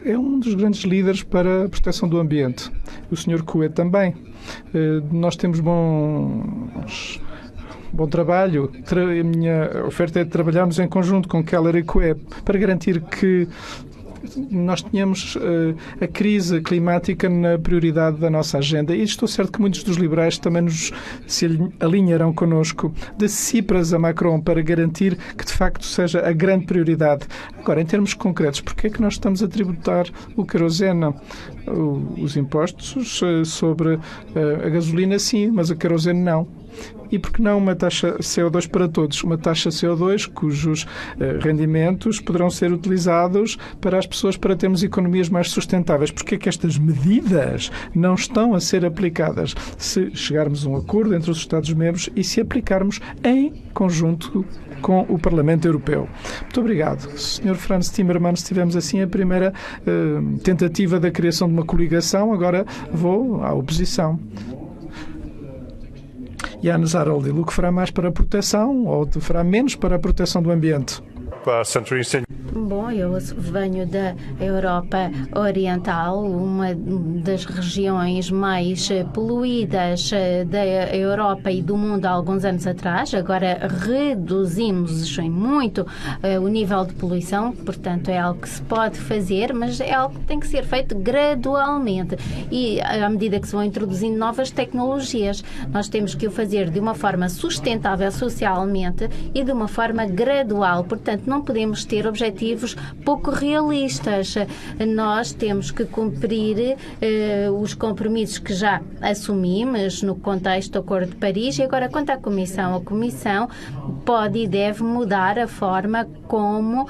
É um dos grandes líderes para a proteção do ambiente. O Sr. Coué também. Nós temos bom trabalho. A minha oferta é de trabalharmos em conjunto com Keller e Coué para garantir que nós tenhamos a crise climática na prioridade da nossa agenda. E estou certo que muitos dos liberais também se alinharão connosco, de Tsipras a Macron, para garantir que de facto seja a grande prioridade. Agora, em termos concretos, porquê é que nós estamos a tributar o querosene? Os impostos sobre a gasolina, sim, mas o querosene não. E por que não uma taxa CO2 para todos? Uma taxa CO2 cujos rendimentos poderão ser utilizados para as pessoas, para termos economias mais sustentáveis. Porquê é que estas medidas não estão a ser aplicadas? Se chegarmos a um acordo entre os Estados-membros e se aplicarmos em conjunto com o Parlamento Europeu. Muito obrigado. Sr. Frans Timmermans, tivemos assim a primeira tentativa da criação de uma coligação. Agora vou à oposição. Janez Aroldil, o que fará mais para a proteção ou fará menos para a proteção do ambiente? Central Eastern. Bom, eu venho da Europa Oriental, uma das regiões mais poluídas da Europa e do mundo há alguns anos atrás. Agora reduzimos em muito o nível de poluição, portanto é algo que se pode fazer, mas é algo que tem que ser feito gradualmente e à medida que se vão introduzindo novas tecnologias. Nós temos que o fazer de uma forma sustentável socialmente e de uma forma gradual, portanto não podemos ter objetivos pouco realistas. Nós temos que cumprir os compromissos que já assumimos no contexto do Acordo de Paris. E agora, quanto à Comissão, a Comissão pode e deve mudar a forma como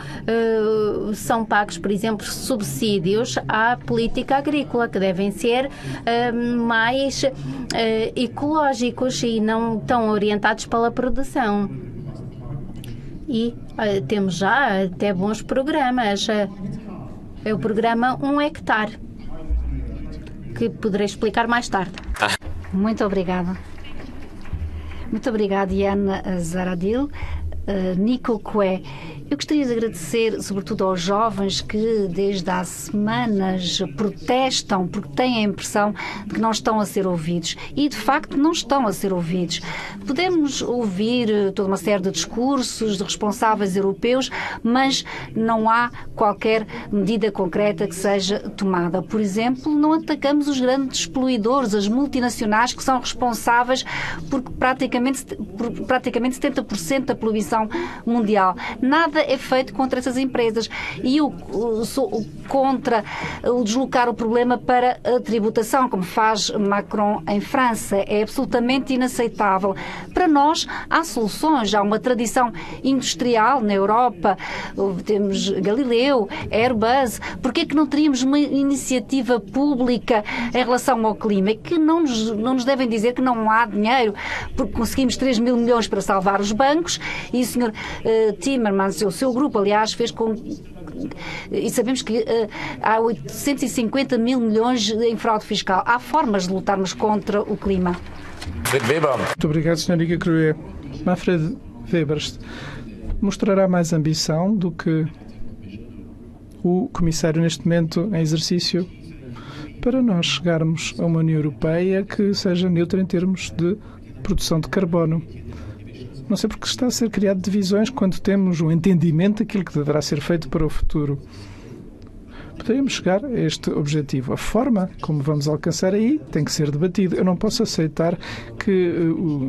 são pagos, por exemplo, subsídios à política agrícola, que devem ser mais ecológicos e não tão orientados pela produção. E temos já até bons programas. É o programa 1 hectare, que poderei explicar mais tarde. Muito obrigada. Muito obrigada, Janez Aroldil. Nico Coué. Eu gostaria de agradecer, sobretudo aos jovens que desde há semanas protestam porque têm a impressão de que não estão a ser ouvidos. E, de facto, não estão a ser ouvidos. Podemos ouvir toda uma série de discursos de responsáveis europeus, mas não há qualquer medida concreta que seja tomada. Por exemplo, não atacamos os grandes poluidores, as multinacionais, que são responsáveis por praticamente 70% da poluição mundial. Nada é feito contra essas empresas. E eu sou contra o deslocar o problema para a tributação, como faz Macron em França. É absolutamente inaceitável. Para nós, há soluções. Há uma tradição industrial na Europa. Temos Galileu, Airbus. Por que é que não teríamos uma iniciativa pública em relação ao clima? É que não nos devem dizer que não há dinheiro, porque conseguimos 3 mil milhões para salvar os bancos e o Sr. Timmermans, o seu grupo, aliás, fez com... E sabemos que há 850 mil milhões em fraude fiscal. Há formas de lutarmos contra o clima. Weber. Muito obrigado, Sr. Coué. Manfred Weber. mostrará mais ambição do que o Comissário neste momento em exercício para nós chegarmos a uma União Europeia que seja neutra em termos de produção de carbono. Não sei porque está a ser criado divisões quando temos um entendimento daquilo que deverá ser feito para o futuro. Poderíamos chegar a este objetivo. A forma como vamos alcançar aí tem que ser debatido. Eu não posso aceitar que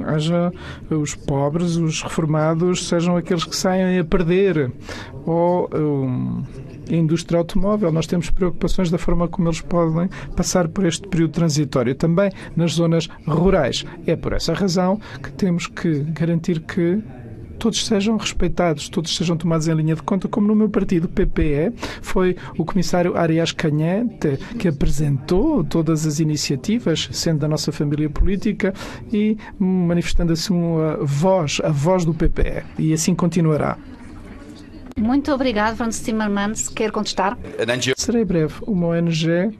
haja os pobres, os reformados, sejam aqueles que saem a perder. Ou a indústria automóvel. Nós temos preocupações da forma como eles podem passar por este período transitório. Também nas zonas rurais. É por essa razão que temos que garantir que todos sejam respeitados, todos sejam tomados em linha de conta, como no meu partido, PPE, foi o comissário Arias Cañete que apresentou todas as iniciativas, sendo da nossa família política e manifestando assim a voz do PPE. E assim continuará. Muito obrigado, Frans Timmermans. Quer contestar? Serei breve. Uma ONG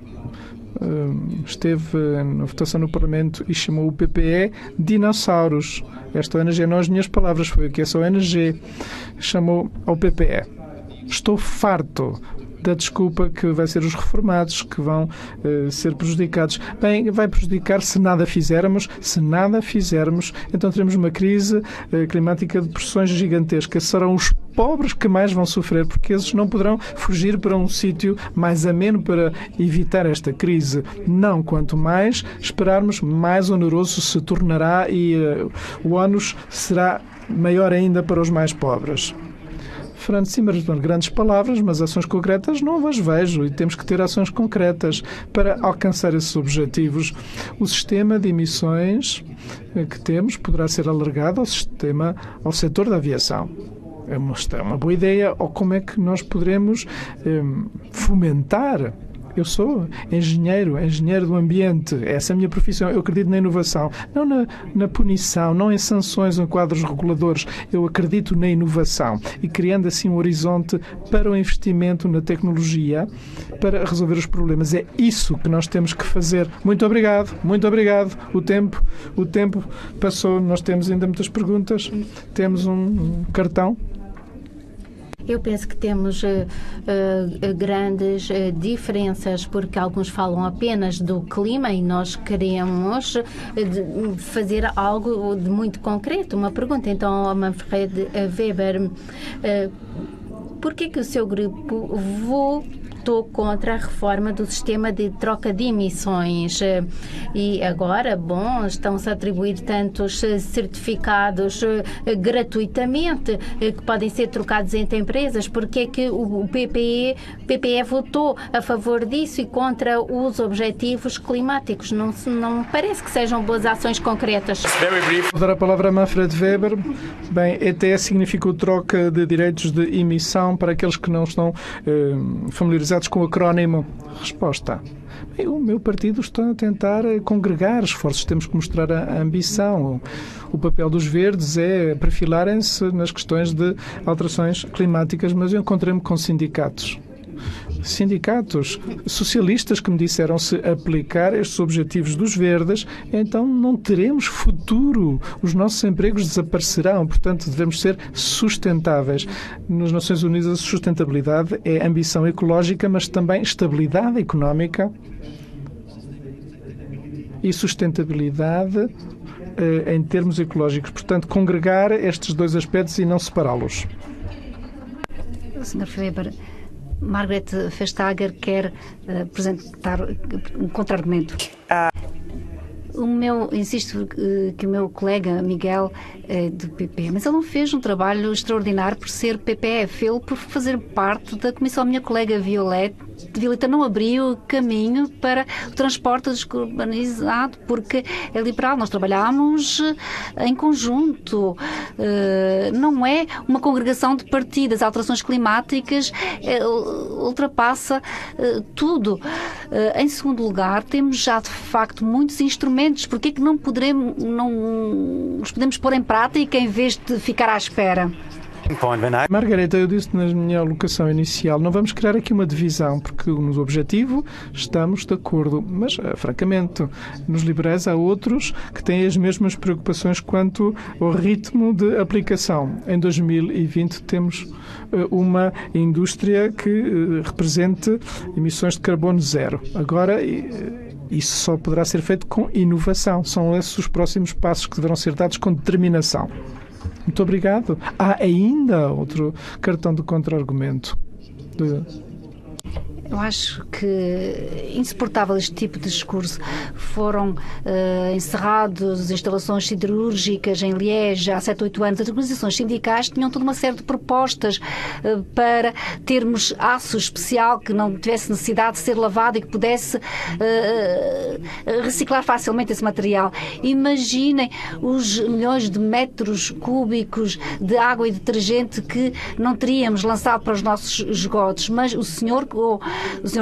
esteve na votação no Parlamento e chamou o PPE dinossauros. Esta ONG, não as minhas palavras, foi o que essa ONG chamou ao PPE. Estou farto da desculpa que vai ser os reformados que vão ser prejudicados. Bem, vai prejudicar se nada fizermos. Se nada fizermos, então teremos uma crise climática de pressões gigantescas. Serão os pobres que mais vão sofrer, porque eles não poderão fugir para um sítio mais ameno para evitar esta crise. Não, quanto mais esperarmos, mais oneroso se tornará e o ónus será maior ainda para os mais pobres. Frans Timmermans, grandes palavras, mas ações concretas não as vejo e temos que ter ações concretas para alcançar esses objetivos. O sistema de emissões que temos poderá ser alargado ao setor da aviação. É uma boa ideia. Ou como é que nós poderemos fomentar? Eu sou engenheiro do ambiente. Essa é a minha profissão. Eu acredito na inovação. Não na punição, não em sanções ou em quadros reguladores. Eu acredito na inovação e criando assim um horizonte para o investimento na tecnologia para resolver os problemas. É isso que nós temos que fazer. Muito obrigado. Muito obrigado. O tempo passou. Nós temos ainda muitas perguntas. Temos um cartão. Eu penso que temos grandes diferenças, porque alguns falam apenas do clima e nós queremos fazer algo de muito concreto. Uma pergunta, então, a Manfred Weber. Por que o seu grupo votou contra a reforma do sistema de troca de emissões? E agora, estão-se a atribuir tantos certificados gratuitamente que podem ser trocados entre empresas. Por que é que o PPE votou a favor disso e contra os objetivos climáticos? Não parece que sejam boas ações concretas. Vou dar a palavra a Manfred Weber. Bem, ETS significou troca de direitos de emissão para aqueles que não estão familiarizados com o acrónimo. Resposta. Bem, o meu partido está a tentar congregar esforços. Temos que mostrar a ambição. O papel dos verdes é perfilarem-se nas questões de alterações climáticas, mas eu encontrei-me com sindicatos socialistas que me disseram se aplicar estes objetivos dos verdes, então não teremos futuro. Os nossos empregos desaparecerão. Portanto, devemos ser sustentáveis. Nas Nações Unidas, a sustentabilidade é ambição ecológica, mas também estabilidade económica e sustentabilidade em termos ecológicos. Portanto, congregar estes dois aspectos e não separá-los. Sr. Weber, Margaret Vestager quer apresentar um contra-argumento. Insisto que o meu colega Miguel é do PP, mas ele não fez um trabalho extraordinário por ser PPE, fez por fazer parte da comissão. A minha colega Violeta não abriu caminho para o transporte descarbonizado, porque é liberal. Nós trabalhamos em conjunto. Não é uma congregação de partidas. Alterações climáticas ultrapassa tudo. Em segundo lugar, temos já de facto muitos instrumentos. Por que é que não os podemos pôr em prática em vez de ficar à espera? Margareta, eu disse na minha alocação inicial, não vamos criar aqui uma divisão, porque no objetivo estamos de acordo, mas, francamente, nos liberais há outros que têm as mesmas preocupações quanto ao ritmo de aplicação. Em 2020 temos uma indústria que represente emissões de carbono zero. Agora, isso só poderá ser feito com inovação. São esses os próximos passos que deverão ser dados com determinação. Muito obrigado. Há ainda outro cartão de contra-argumento. Eu acho que insuportável este tipo de discurso. Foram encerradas instalações siderúrgicas em Liege há 7, 8 anos. As organizações sindicais tinham toda uma série de propostas para termos aço especial que não tivesse necessidade de ser lavado e que pudesse reciclar facilmente esse material. Imaginem os milhões de metros cúbicos de água e detergente que não teríamos lançado para os nossos esgotos. Mas o senhor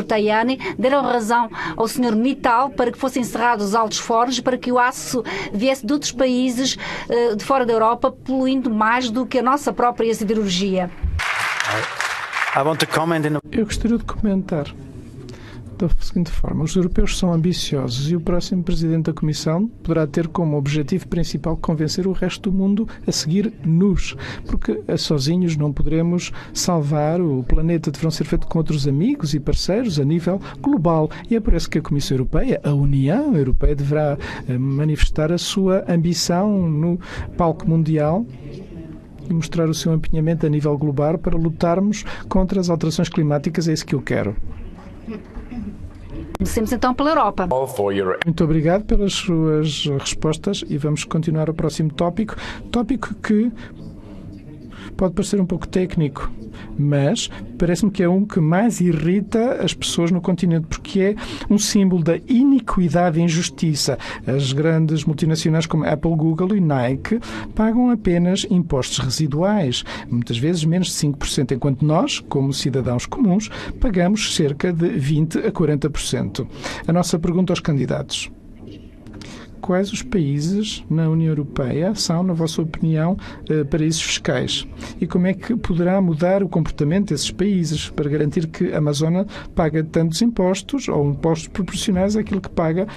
Tajani deram razão ao Sr. Mittal para que fossem encerrados os altos fornos, para que o aço viesse de outros países de fora da Europa, poluindo mais do que a nossa própria siderurgia. Eu gostaria de comentar da seguinte forma: os europeus são ambiciosos e o próximo Presidente da Comissão poderá ter como objetivo principal convencer o resto do mundo a seguir-nos, porque sozinhos não poderemos salvar o planeta. Deverão ser feitos com outros amigos e parceiros a nível global, e é por isso que a Comissão Europeia, a União Europeia, deverá manifestar a sua ambição no palco mundial e mostrar o seu empenhamento a nível global para lutarmos contra as alterações climáticas. É isso que eu quero. Comecemos então pela Europa. Muito obrigado pelas suas respostas e vamos continuar o próximo tópico. Tópico que pode parecer um pouco técnico, mas parece-me que é um que mais irrita as pessoas no continente, porque é um símbolo da iniquidade e injustiça. As grandes multinacionais como Apple, Google e Nike pagam apenas impostos residuais, muitas vezes menos de 5%, enquanto nós, como cidadãos comuns, pagamos cerca de 20% a 40%. A nossa pergunta aos candidatos: quais os países na União Europeia são, na vossa opinião, paraísos fiscais? E como é que poderá mudar o comportamento desses países para garantir que a Amazônia paga tantos impostos ou impostos proporcionais àquilo que paga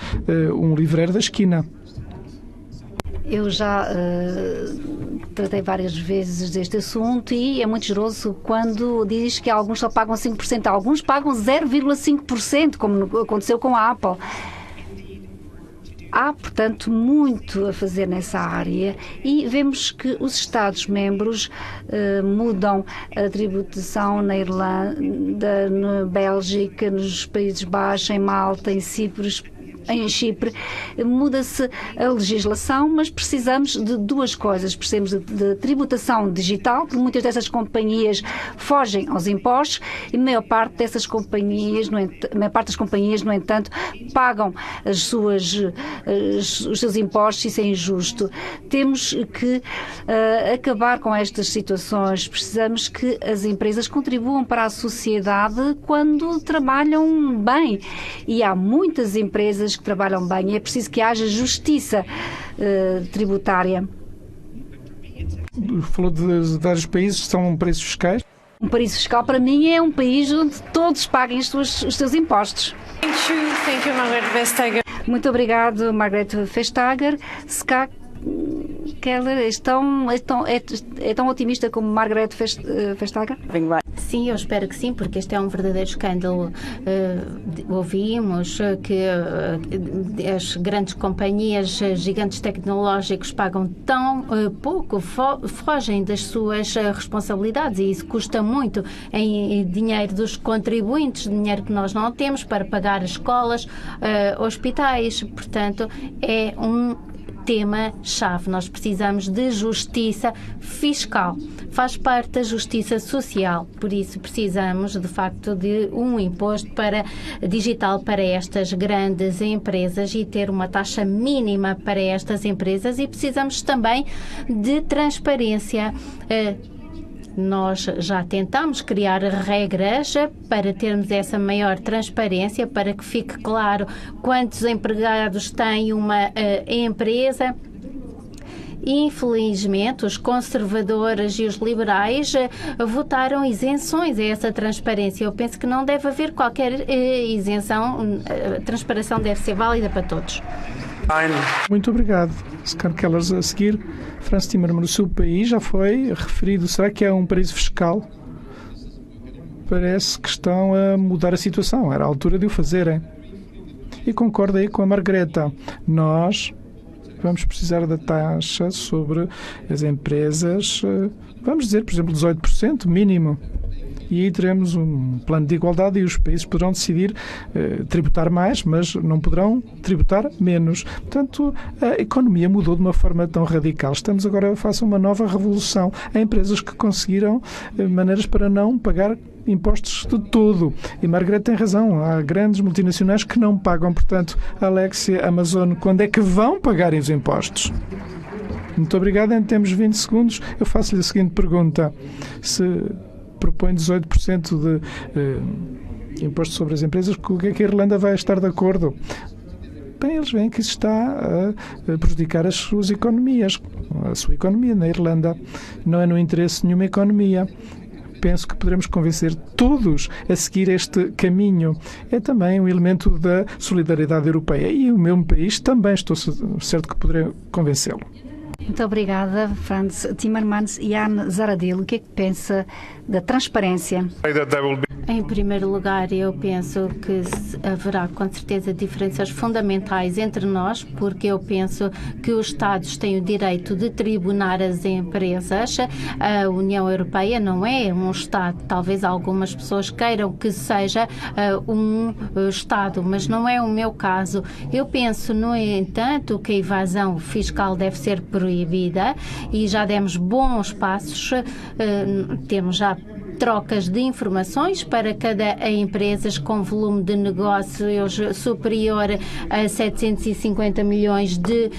um livreiro da esquina? Eu já tratei várias vezes deste assunto e é muito generoso quando diz que alguns só pagam 5%, alguns pagam 0,5%, como aconteceu com a Apple. Há, portanto, muito a fazer nessa área e vemos que os Estados-membros mudam a tributação na Irlanda, na Bélgica, nos Países Baixos, em Malta, em Chipre, muda-se a legislação, mas precisamos de duas coisas. Precisamos de tributação digital, porque muitas dessas companhias fogem aos impostos e a maior parte das companhias, no entanto, pagam os seus impostos e isso é injusto. Temos que acabar com estas situações. Precisamos que as empresas contribuam para a sociedade quando trabalham bem. E há muitas empresas que trabalham bem e é preciso que haja justiça tributária. Falou de vários países que são paraísos fiscais. Um paraíso fiscal, para mim, é um país onde todos paguem os seus impostos. Thank you, Margaret Vestager. Muito obrigado, Margaret Vestager. Ska Keller, é tão otimista como Margaret Vestager? Sim, eu espero que sim, porque este é um verdadeiro escândalo. Ouvimos que as grandes companhias, gigantes tecnológicos pagam tão pouco, fogem das suas responsabilidades e isso custa muito em dinheiro dos contribuintes, dinheiro que nós não temos para pagar escolas, hospitais. Portanto, é um tema-chave. Nós precisamos de justiça fiscal. Faz parte da justiça social. Por isso, precisamos, de facto, de um imposto digital para estas grandes empresas e ter uma taxa mínima para estas empresas e precisamos também de transparência. Nós já tentamos criar regras para termos essa maior transparência, para que fique claro quantos empregados tem uma empresa infelizmente, os conservadores e os liberais votaram isenções a essa transparência. Eu penso que não deve haver qualquer isenção. A transparência deve ser válida para todos. Muito obrigado. Sr. Kellers, a seguir, Frans Timmermans, o seu país já foi referido. Será que é um paraíso fiscal? Parece que estão a mudar a situação. Era a altura de o fazerem. E concordo aí com a Margareta. Nós vamos precisar da taxa sobre as empresas, vamos dizer, por exemplo, 18% mínimo. E aí teremos um plano de igualdade e os países poderão decidir tributar mais, mas não poderão tributar menos. Portanto, a economia mudou de uma forma tão radical. Estamos agora a fazer uma nova revolução. Há empresas que conseguiram maneiras para não pagar impostos de todo. E Margaret tem razão. Há grandes multinacionais que não pagam. Portanto, Alexia, Amazon, quando é que vão pagar os impostos? Muito obrigado. Temos 20 segundos. Eu faço-lhe a seguinte pergunta. Se propõe 18% de imposto sobre as empresas, com o que é que a Irlanda vai estar de acordo? Bem, eles veem que isso está a prejudicar as suas economias. A sua economia na Irlanda não é no interesse de nenhuma economia. Penso que poderemos convencer todos a seguir este caminho. É também um elemento da solidariedade europeia. E o meu país também estou certo que poderei convencê-lo. Muito obrigada, Frans Timmermans. Jan Zahradil, o que é que pensa da transparência? Em primeiro lugar, eu penso que haverá com certeza diferenças fundamentais entre nós, porque eu penso que os Estados têm o direito de tribunar as empresas. A União Europeia não é um Estado. Talvez algumas pessoas queiram que seja um Estado, mas não é o meu caso. Eu penso, no entanto, que a evasão fiscal deve ser proibida e já demos bons passos. Temos já trocas de informações para cada empresa com volume de negócios superior a 750 milhões de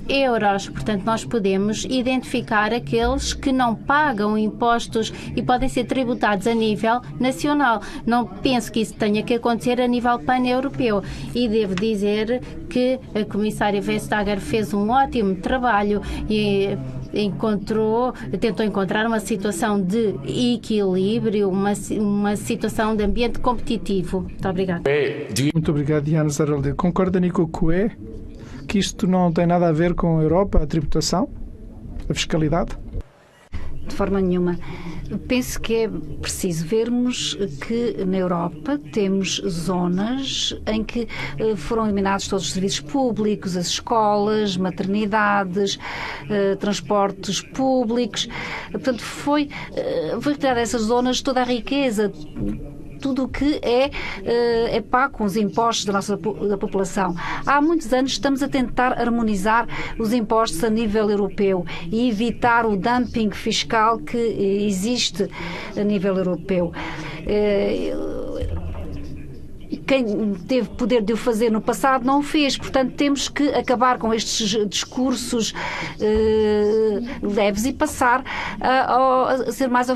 euros. Portanto, nós podemos identificar aqueles que não pagam impostos e podem ser tributados a nível nacional. Não penso que isso tenha que acontecer a nível pan-europeu. E devo dizer que a comissária Vestager fez um ótimo trabalho e tentou encontrar uma situação de equilíbrio, uma situação de ambiente competitivo. Muito obrigada. Muito obrigado, Jan Zahradil. Concorda, Nico Coué, que isto não tem nada a ver com a Europa, a tributação, a fiscalidade? De forma nenhuma. Penso que é preciso vermos que na Europa temos zonas em que foram eliminados todos os serviços públicos, as escolas, maternidades, transportes públicos. Portanto, foi retirada dessas zonas toda a riqueza, tudo o que é pago com os impostos da população. Há muitos anos estamos a tentar harmonizar os impostos a nível europeu e evitar o dumping fiscal que existe a nível europeu. Quem teve poder de o fazer no passado não o fez, portanto temos que acabar com estes discursos leves e passar a ser mais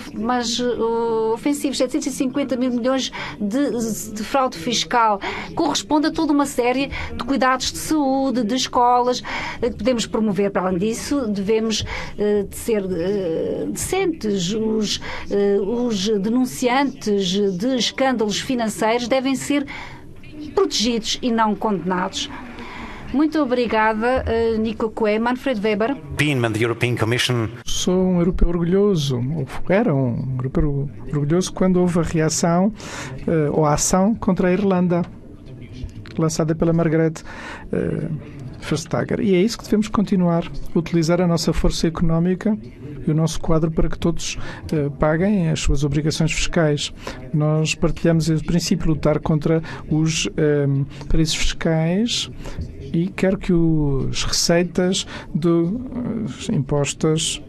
ofensivos. 750 mil milhões de fraude fiscal corresponde a toda uma série de cuidados de saúde, de escolas que podemos promover. Para além disso, devemos ser decentes. Os denunciantes de escândalos financeiros devem ser protegidos e não condenados. Muito obrigada, Nico Coué. Manfred Weber. Sou um europeu orgulhoso, ou era um europeu orgulhoso quando houve a reação ou a ação contra a Irlanda, lançada pela Margaret Vestager. E é isso que devemos continuar, utilizar a nossa força económica e o nosso quadro para que todos paguem as suas obrigações fiscais. Nós partilhamos o princípio de lutar contra os paraísos fiscais e quero que as receitas dos impostos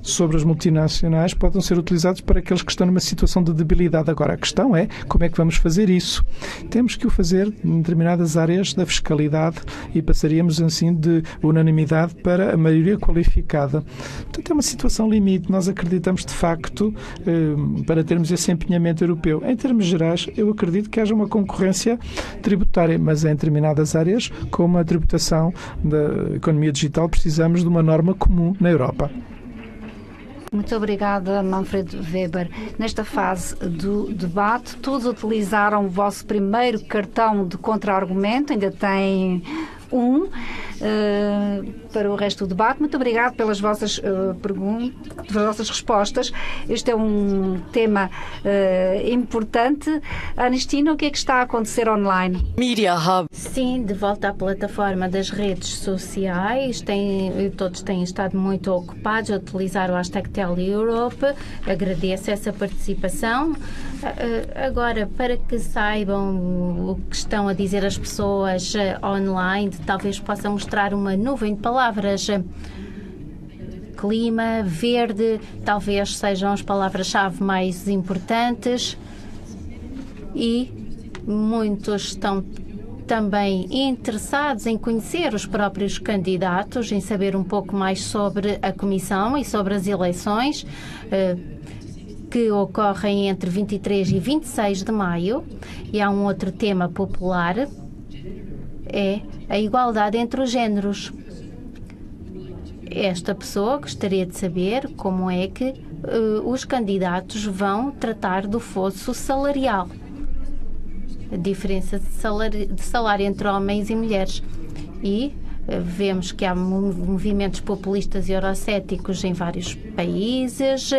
sobre as multinacionais possam ser utilizados para aqueles que estão numa situação de debilidade. Agora, a questão é como é que vamos fazer isso. Temos que o fazer em determinadas áreas da fiscalidade e passaríamos assim de unanimidade para a maioria qualificada. Portanto, é uma situação limite. Nós acreditamos, de facto, para termos esse empenhamento europeu. Em termos gerais, eu acredito que haja uma concorrência tributária, mas em determinadas áreas, como a tributação da economia digital, precisamos de uma norma comum na Europa. Muito obrigada, Manfred Weber. Nesta fase do debate, todos utilizaram o vosso primeiro cartão de contra-argumento, ainda tem um para o resto do debate. Muito obrigado pelas vossas perguntas, pelas vossas respostas. Este é um tema importante. Anestina, o que é que está a acontecer online? Media Hub. Sim, de volta à plataforma das redes sociais. Todos têm estado muito ocupados a utilizar o hashtag #TellEurope. Agradeço essa participação. Agora, para que saibam o que estão a dizer as pessoas online, talvez possa mostrar uma nuvem de palavras. Clima, verde, talvez sejam as palavras-chave mais importantes, e muitos estão também interessados em conhecer os próprios candidatos, em saber um pouco mais sobre a Comissão e sobre as eleições que ocorrem entre 23 e 26 de maio. E há um outro tema popular, é a igualdade entre os géneros. Esta pessoa gostaria de saber como é que os candidatos vão tratar do fosso salarial, a diferença de salário entre homens e mulheres. E vemos que há movimentos populistas e eurocéticos em vários países,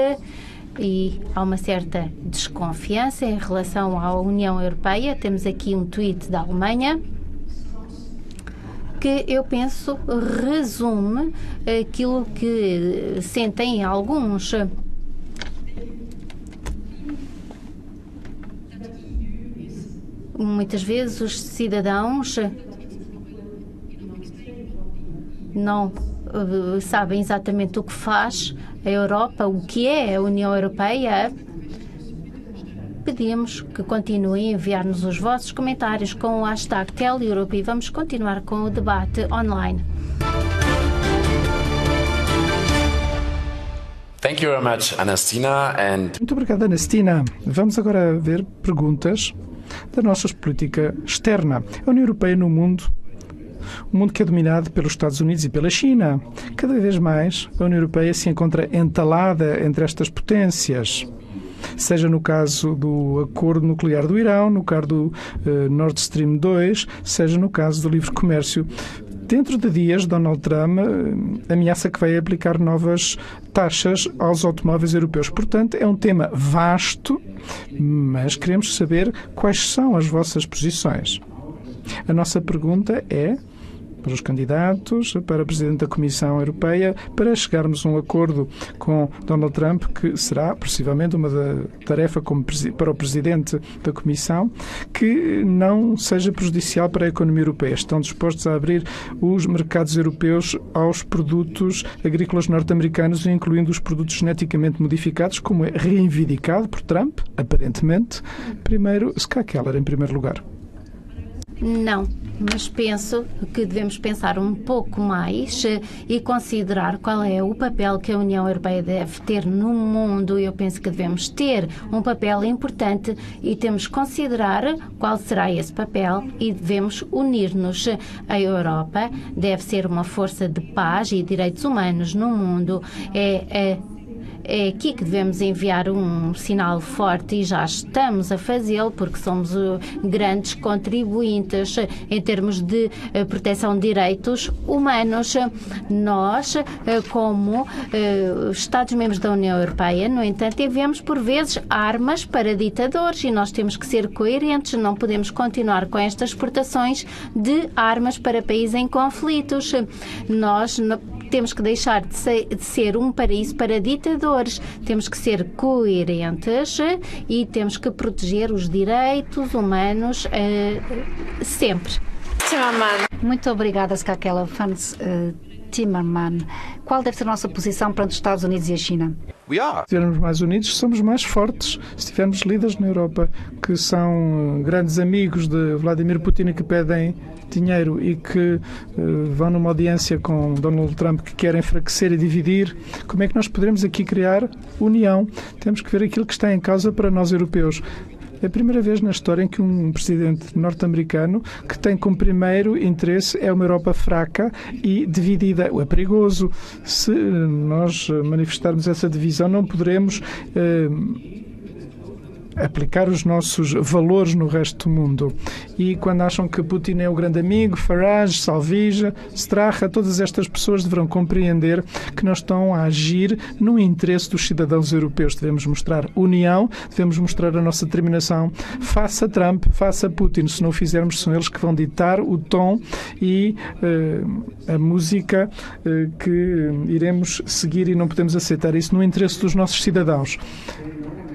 e há uma certa desconfiança em relação à União Europeia. Temos aqui um tweet da Alemanha que eu penso resume aquilo que sentem alguns. Muitas vezes os cidadãos não sabem exatamente o que faz a Europa, o que é a União Europeia. Pedimos que continuem a enviar-nos os vossos comentários com o hashtag #TellEurope e vamos continuar com o debate online. Thank you very much, Anastina. Muito obrigado, Anastina. Vamos agora ver perguntas da nossa política externa. A União Europeia no mundo. O mundo que é dominado pelos Estados Unidos e pela China. Cada vez mais a União Europeia se encontra entalada entre estas potências. Seja no caso do acordo nuclear do Irão, no caso do Nord Stream 2, seja no caso do livre comércio. Dentro de dias, Donald Trump ameaça que vai aplicar novas taxas aos automóveis europeus. Portanto, é um tema vasto, mas queremos saber quais são as vossas posições. A nossa pergunta é para os candidatos, para o Presidente da Comissão Europeia, para chegarmos a um acordo com Donald Trump, que será possivelmente uma tarefa para o Presidente da Comissão, que não seja prejudicial para a economia europeia. Estão dispostos a abrir os mercados europeus aos produtos agrícolas norte-americanos, incluindo os produtos geneticamente modificados, como é reivindicado por Trump, aparentemente. Primeiro, Ska Keller, em primeiro lugar. Não, mas penso que devemos pensar um pouco mais e considerar qual é o papel que a União Europeia deve ter no mundo. Eu penso que devemos ter um papel importante e temos que considerar qual será esse papel e devemos unir-nos. A Europa deve ser uma força de paz e direitos humanos no mundo. É aqui que devemos enviar um sinal forte e já estamos a fazê-lo, porque somos grandes contribuintes em termos de proteção de direitos humanos. Nós, como Estados-membros da União Europeia, no entanto, enviamos por vezes armas para ditadores e nós temos que ser coerentes. Não podemos continuar com estas exportações de armas para países em conflitos. Nós temos que deixar de ser um paraíso para ditadores. Temos que ser coerentes e temos que proteger os direitos humanos sempre. Muito obrigada, Ska Keller. Frans Timmermans. qual deve ser a nossa posição perante os Estados Unidos e a China? Se estivermos mais unidos, somos mais fortes. Se tivermos líderes na Europa que são grandes amigos de Vladimir Putin e que pedem dinheiro e que vão numa audiência com Donald Trump que querem enfraquecer e dividir, como é que nós poderemos aqui criar união? Temos que ver aquilo que está em causa para nós europeus. É a primeira vez na história em que um presidente norte-americano que tem como primeiro interesse é uma Europa fraca e dividida. É perigoso. Se nós manifestarmos essa divisão, não poderemos aplicar os nossos valores no resto do mundo. E quando acham que Putin é o grande amigo, Farage, Salvija, Stracha, todas estas pessoas deverão compreender que não estão a agir no interesse dos cidadãos europeus. Devemos mostrar união, devemos mostrar a nossa determinação. Faça Trump, faça Putin. Se não o fizermos, são eles que vão ditar o tom e a música que iremos seguir e não podemos aceitar isso no interesse dos nossos cidadãos.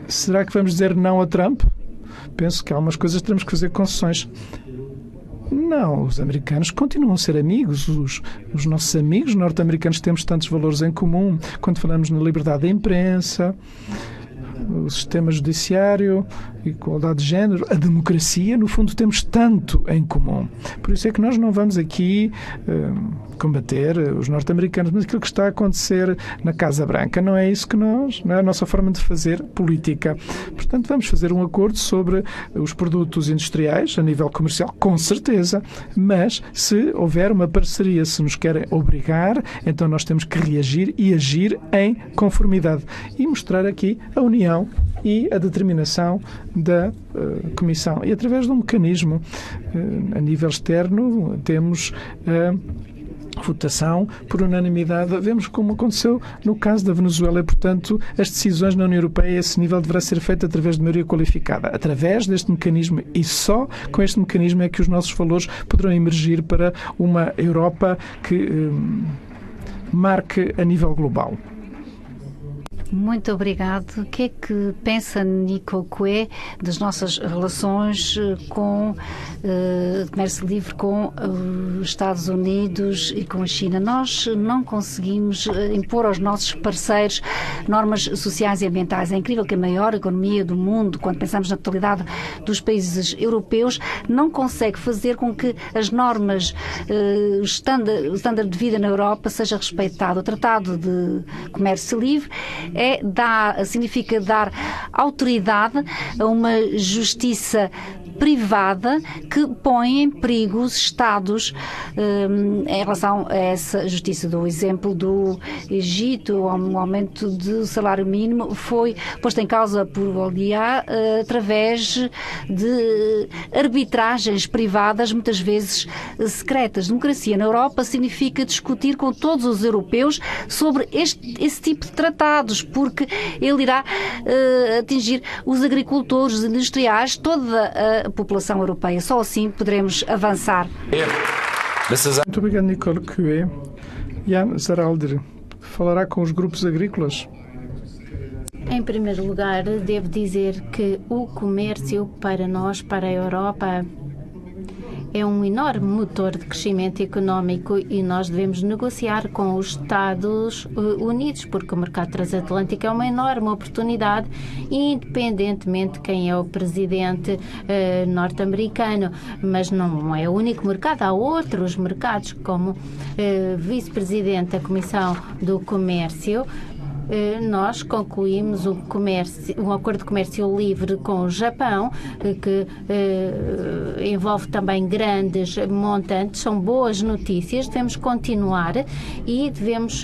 Será que vamos dizer não a Trump? Penso que há algumas coisas que teremos que fazer concessões. Não, os americanos continuam a ser amigos. Os nossos amigos norte-americanos temos tantos valores em comum. Quando falamos na liberdade da imprensa, o sistema judiciário, igualdade de género, a democracia, no fundo temos tanto em comum. Por isso é que nós não vamos aqui combater os norte-americanos, mas aquilo que está a acontecer na Casa Branca não é isso que não é a nossa forma de fazer política. Portanto, vamos fazer um acordo sobre os produtos industriais a nível comercial, com certeza, mas se houver uma parceria, se nos querem obrigar, então nós temos que reagir e agir em conformidade e mostrar aqui a união e a determinação da Comissão. E através de um mecanismo a nível externo, temos votação por unanimidade. Vemos como aconteceu no caso da Venezuela. Portanto, as decisões na União Europeia a esse nível deverá ser feita através de maioria qualificada. Através deste mecanismo e só com este mecanismo é que os nossos valores poderão emergir para uma Europa que marque a nível global. Muito obrigado. O que é que pensa Nico Coué das nossas relações com comércio livre com os Estados Unidos e com a China? Nós não conseguimos impor aos nossos parceiros normas sociais e ambientais. É incrível que a maior economia do mundo, quando pensamos na totalidade dos países europeus, não consegue fazer com que as normas, o estándar de vida na Europa seja respeitado. O Tratado de Comércio Livre significa dar autoridade a uma justiça privada que põe em perigo os Estados em relação a essa justiça. Do exemplo do Egito, o aumento do salário mínimo foi posto em causa por ODA através de arbitragens privadas, muitas vezes secretas. Democracia na Europa significa discutir com todos os europeus sobre esse tipo de tratados, porque ele irá atingir os agricultores, os industriais, toda a população europeia. Só assim poderemos avançar. Muito obrigado, Nicole Coué. Jan Zaralder falará com os grupos agrícolas. Em primeiro lugar, devo dizer que o comércio para nós, para a Europa, é um enorme motor de crescimento económico e nós devemos negociar com os Estados Unidos, porque o mercado transatlântico é uma enorme oportunidade, independentemente de quem é o presidente norte-americano. Mas não é o único mercado, há outros mercados, como vice-presidente da Comissão do Comércio. Nós concluímos um acordo de comércio livre com o Japão, que envolve também grandes montantes. São boas notícias, devemos continuar e devemos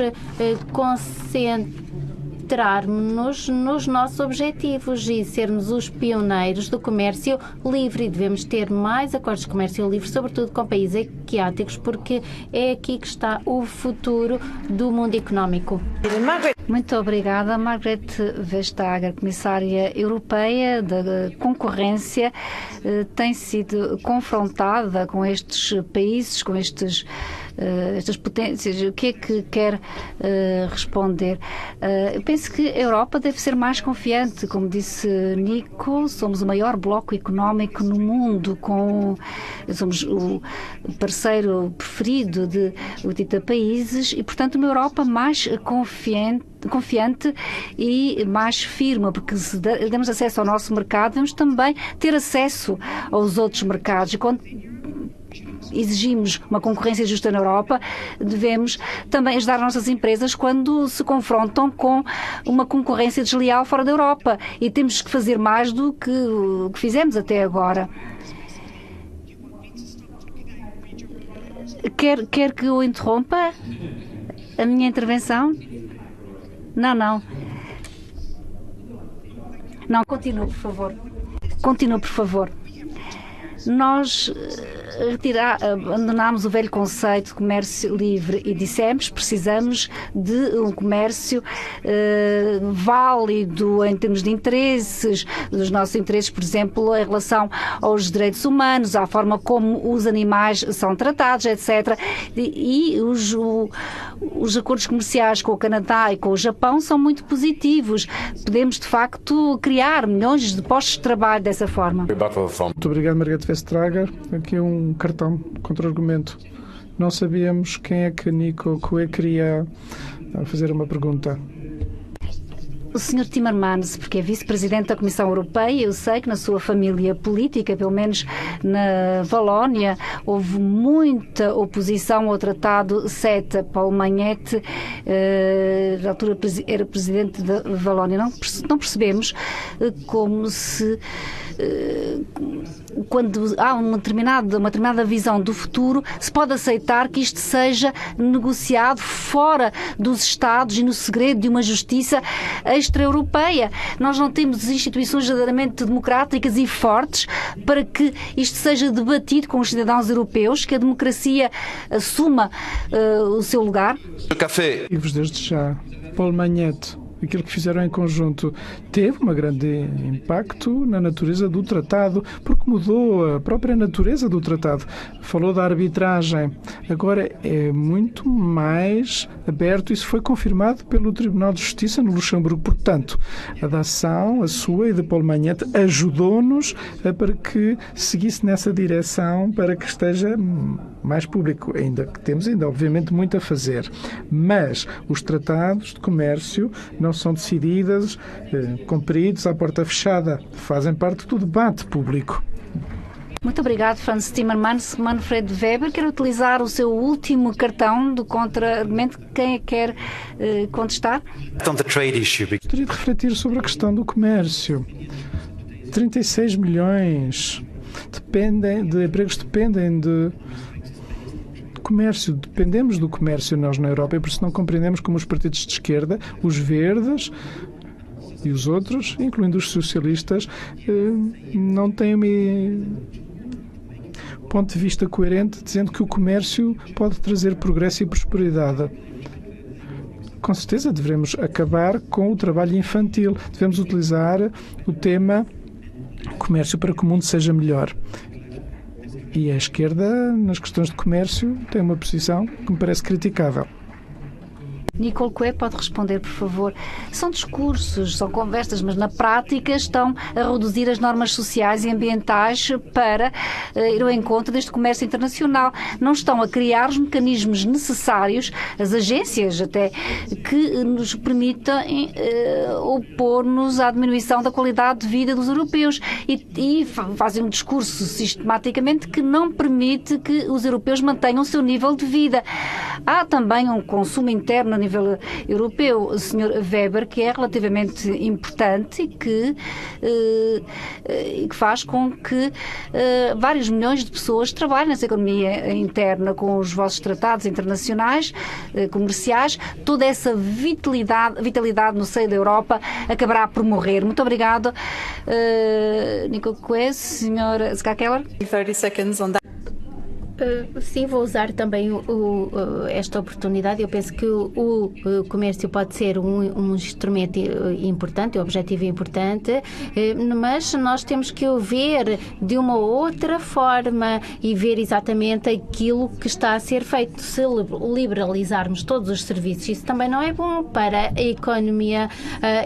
concentrarmos-nos nos nossos objetivos e sermos os pioneiros do comércio livre. E devemos ter mais acordos de comércio livre, sobretudo com países asiáticos, porque é aqui que está o futuro do mundo económico. Muito obrigada. Margrethe Vestager, Comissária Europeia da Concorrência, tem sido confrontada com estes países, com estes estas potências, o que é que quer responder? Eu penso que a Europa deve ser mais confiante. Como disse Nico, somos o maior bloco económico no mundo, somos o parceiro preferido de 80 países e, portanto, uma Europa mais confiante e mais firme, porque se damos acesso ao nosso mercado, devemos também ter acesso aos outros mercados. E quando exigimos uma concorrência justa na Europa, devemos também ajudar as nossas empresas quando se confrontam com uma concorrência desleal fora da Europa. E temos que fazer mais do que o que fizemos até agora. Quer que eu interrompa a minha intervenção? Não, continua, por favor. Nós abandonámos o velho conceito de comércio livre e dissemos que precisamos de um comércio válido em termos de interesses, dos nossos interesses, por exemplo, em relação aos direitos humanos, à forma como os animais são tratados, etc. E os acordos comerciais com o Canadá e com o Japão são muito positivos. Podemos, de facto, criar milhões de postos de trabalho dessa forma. Muito obrigado, Margarete Vestager. Aqui um cartão contra-argumento. Não sabíamos quem é que Nico Coué queria fazer uma pergunta. O Sr. Timmermans, porque é vice-presidente da Comissão Europeia, eu sei que na sua família política, pelo menos na Valónia, houve muita oposição ao Tratado CETA. Paulo Magnete, na altura era presidente da Valónia. Não percebemos como se quando há uma determinada visão do futuro, se pode aceitar que isto seja negociado fora dos Estados e no segredo de uma justiça extra-europeia. Nós não temos instituições verdadeiramente democráticas e fortes para que isto seja debatido com os cidadãos europeus, que a democracia assuma o seu lugar. Digo-vos desde já, Paulo Magnete, aquilo que fizeram em conjunto teve um grande impacto na natureza do tratado, porque mudou a própria natureza do tratado. Falou da arbitragem. Agora é muito mais aberto. Isso foi confirmado pelo Tribunal de Justiça no Luxemburgo. Portanto, a da ação, a sua e de Paulo Magnete, ajudou-nos para que seguisse nessa direção, para que esteja mais público. Ainda que temos, obviamente, muito a fazer. Mas os tratados de comércio não são decididos, cumpridos à porta fechada. Fazem parte do debate público. Muito obrigado, Franz Timmermans. Manfred Weber, quer utilizar o seu último cartão do contra-argumento. Quem é que quer contestar? Gostaria de refletir sobre a questão do comércio. 36 milhões de empregos dependem de comércio. Dependemos do comércio nós na Europa e por isso não compreendemos como os partidos de esquerda, os verdes e os outros, incluindo os socialistas, não têm ponto de vista coerente dizendo que o comércio pode trazer progresso e prosperidade. Com certeza devemos acabar com o trabalho infantil. Devemos utilizar o tema comércio para que o mundo seja melhor. E a esquerda, nas questões de comércio, tem uma posição que me parece criticável. Nicole Coué pode responder, por favor. São discursos, são conversas, mas na prática estão a reduzir as normas sociais e ambientais para ir ao encontro deste comércio internacional. Não estão a criar os mecanismos necessários, as agências até, que nos permitam opor-nos à diminuição da qualidade de vida dos europeus e fazem um discurso sistematicamente que não permite que os europeus mantenham o seu nível de vida. Há também um consumo interno a nível europeu, Sr. Weber, que é relativamente importante e que faz com que vários milhões de pessoas trabalhem nessa economia interna com os vossos tratados internacionais, comerciais. Toda essa vitalidade no seio da Europa acabará por morrer. Muito obrigado, Nicole Coué. Sr. Ska Keller. 30 seconds on that. Sim, vou usar também esta oportunidade. Eu penso que o comércio pode ser um instrumento importante, um objetivo importante, mas nós temos que o ver de uma outra forma e ver exatamente aquilo que está a ser feito. Se liberalizarmos todos os serviços, isso também não é bom para a economia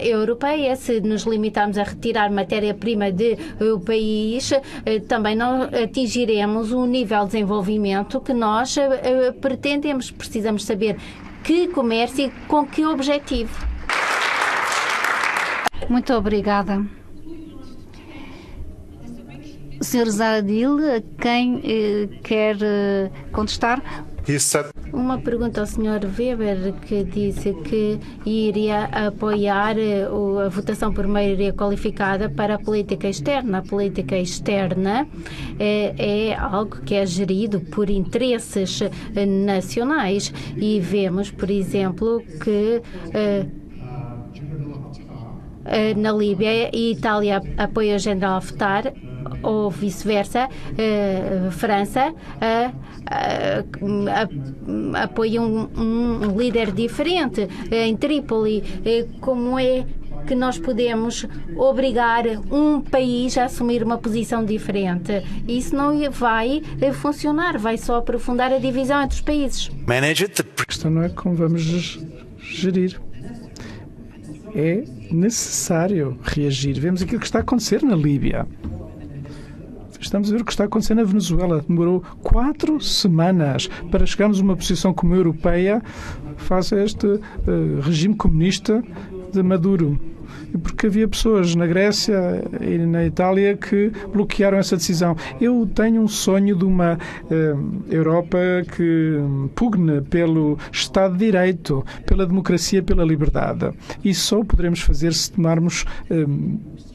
europeia. Se nos limitarmos a retirar matéria-prima do país, também não atingiremos o nível de desenvolvimento que nós pretendemos. Precisamos saber que comércio e com que objetivo. Muito obrigada. Sr. Zahradil, quem quer contestar? Uma pergunta ao Sr. Weber, que disse que iria apoiar a votação por maioria qualificada para a política externa. A política externa é algo que é gerido por interesses nacionais e vemos, por exemplo, que na Líbia a Itália apoia o general Haftar ou vice-versa, França apoia um líder diferente em Trípoli. Como é que nós podemos obrigar um país a assumir uma posição diferente? Isso não vai funcionar, vai só aprofundar a divisão entre os países. A questão não é como vamos gerir. É necessário reagir. Vemos aquilo que está a acontecer na Líbia. Estamos a ver o que está a acontecer na Venezuela. Demorou 4 semanas para chegarmos a uma posição como a europeia face a este regime comunista de Maduro. Porque havia pessoas na Grécia e na Itália que bloquearam essa decisão. Eu tenho um sonho de uma Europa que pugne pelo Estado de Direito, pela democracia, pela liberdade. E só o poderemos fazer se tomarmos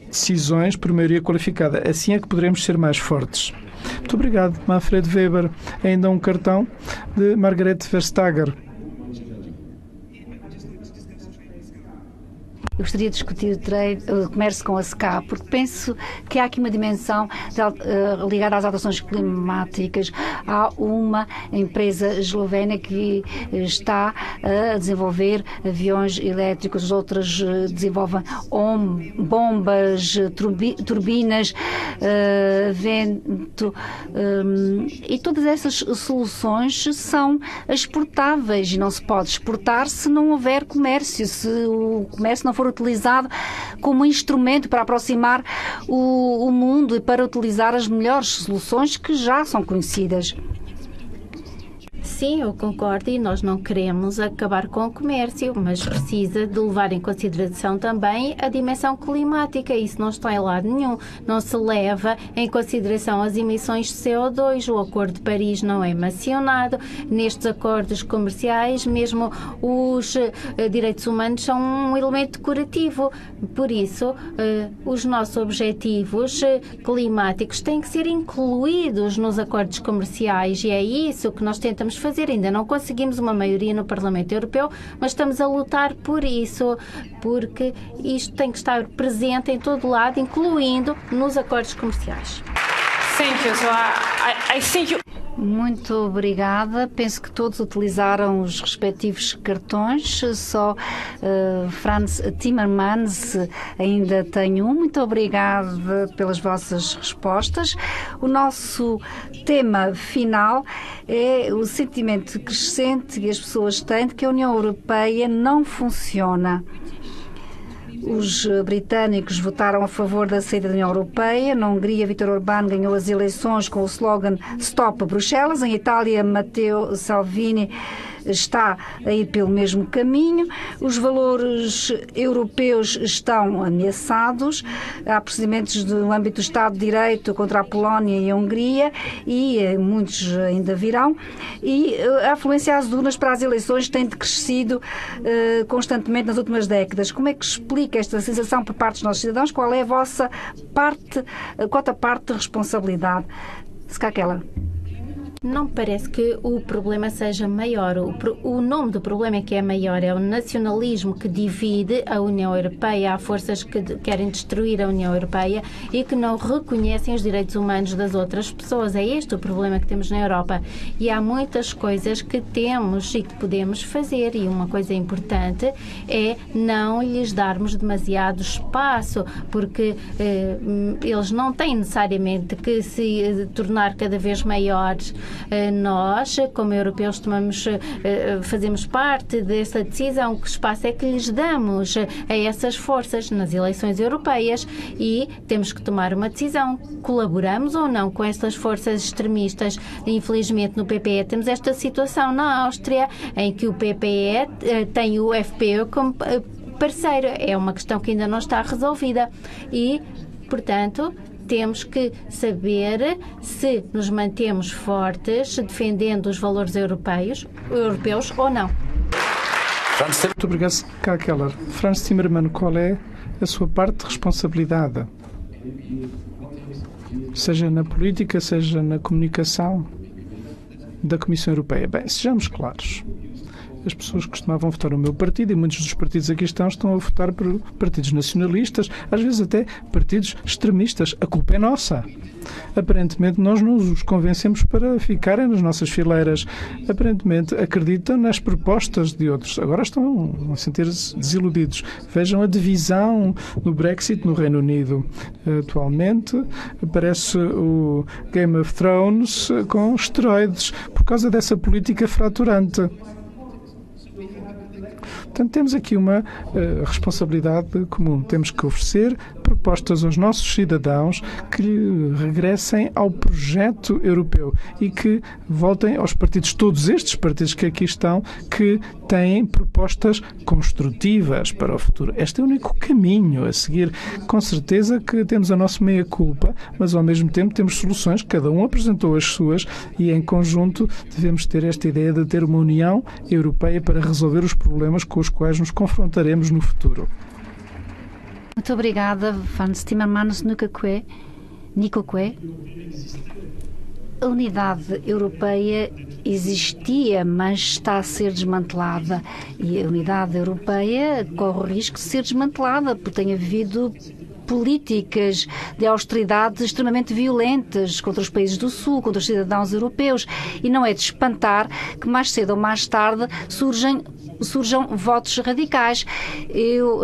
decisões por maioria qualificada. Assim é que poderemos ser mais fortes. Muito obrigado, Manfred Weber. Ainda um cartão de Margrethe Vestager. Eu gostaria de discutir o comércio com a SCA, porque penso que há aqui uma dimensão ligada às alterações climáticas. Há uma empresa eslovénia que está a desenvolver aviões elétricos, outras desenvolvem bombas, turbinas, vento, e todas essas soluções são exportáveis e não se pode exportar se não houver comércio, se o comércio não for utilizado como instrumento para aproximar o mundo e para utilizar as melhores soluções que já são conhecidas. Sim, eu concordo, e nós não queremos acabar com o comércio, mas precisa de levar em consideração também a dimensão climática. Isso não está em lado nenhum. Não se leva em consideração as emissões de CO2. O Acordo de Paris não é mencionado. Nestes acordos comerciais, mesmo os direitos humanos são um elemento decorativo. Por isso, os nossos objetivos climáticos têm que ser incluídos nos acordos comerciais, e é isso que nós tentamos fazer. Ainda não conseguimos uma maioria no Parlamento Europeu, mas estamos a lutar por isso, porque isto tem que estar presente em todo lado, incluindo nos acordos comerciais. Thank you. So I think Muito obrigada. Penso que todos utilizaram os respectivos cartões. Só Franz Timmermans ainda tem um. Muito obrigada pelas vossas respostas. O nosso tema final é o sentimento crescente que as pessoas têm de que a União Europeia não funciona. Os britânicos votaram a favor da saída da União Europeia. Na Hungria, Viktor Orbán ganhou as eleições com o slogan Stop Bruxelas. Em Itália, Matteo Salvini está a ir pelo mesmo caminho. Os valores europeus estão ameaçados. Há procedimentos no âmbito do Estado de Direito contra a Polónia e a Hungria, e muitos ainda virão. E a afluência às urnas para as eleições tem decrescido constantemente nas últimas décadas. Como é que explica esta sensação por parte dos nossos cidadãos? Qual é a vossa parte, quota parte de responsabilidade? Ska Keller. Não parece que o problema seja maior. O nome do problema é que é maior. É o nacionalismo que divide a União Europeia. Há forças que querem destruir a União Europeia e que não reconhecem os direitos humanos das outras pessoas. É este o problema que temos na Europa. E há muitas coisas que temos e que podemos fazer. E uma coisa importante é não lhes darmos demasiado espaço, porque eles não têm necessariamente que se tornar cada vez maiores. Nós, como europeus, fazemos parte dessa decisão. Que espaço é que lhes damos a essas forças nas eleições europeias? E temos que tomar uma decisão. Colaboramos ou não com estas forças extremistas? Infelizmente, no PPE temos esta situação na Áustria, em que o PPE tem o FPÖ como parceiro. É uma questão que ainda não está resolvida e, portanto, temos que saber se nos mantemos fortes, defendendo os valores europeus ou não. Muito obrigado, Ska Keller. Frans Timmermans, qual é a sua parte de responsabilidade? Seja na política, seja na comunicação da Comissão Europeia. Bem, sejamos claros. As pessoas costumavam votar no meu partido e muitos dos partidos aqui estão a votar por partidos nacionalistas, às vezes até partidos extremistas. A culpa é nossa. Aparentemente, nós não os convencemos para ficarem nas nossas fileiras. Aparentemente, acreditam nas propostas de outros. Agora estão a sentir-se desiludidos. Vejam a divisão no Brexit no Reino Unido. Atualmente, parece o Game of Thrones com esteroides por causa dessa política fraturante. Portanto, temos aqui uma responsabilidade comum. Temos que oferecer propostas aos nossos cidadãos que regressem ao projeto europeu e que voltem aos partidos, todos estes partidos que aqui estão, que têm propostas construtivas para o futuro. Este é o único caminho a seguir. Com certeza que temos a nossa meia-culpa, mas ao mesmo tempo temos soluções, cada um apresentou as suas e em conjunto devemos ter esta ideia de ter uma União Europeia para resolver os problemas com os quais nos confrontaremos no futuro. Muito obrigada, Frans Timmermans Nico Qué. A unidade europeia existia, mas está a ser desmantelada. E a unidade europeia corre o risco de ser desmantelada, porque tem havido políticas de austeridade extremamente violentas contra os países do Sul, contra os cidadãos europeus. E não é de espantar que mais cedo ou mais tarde surjam votos radicais. Eu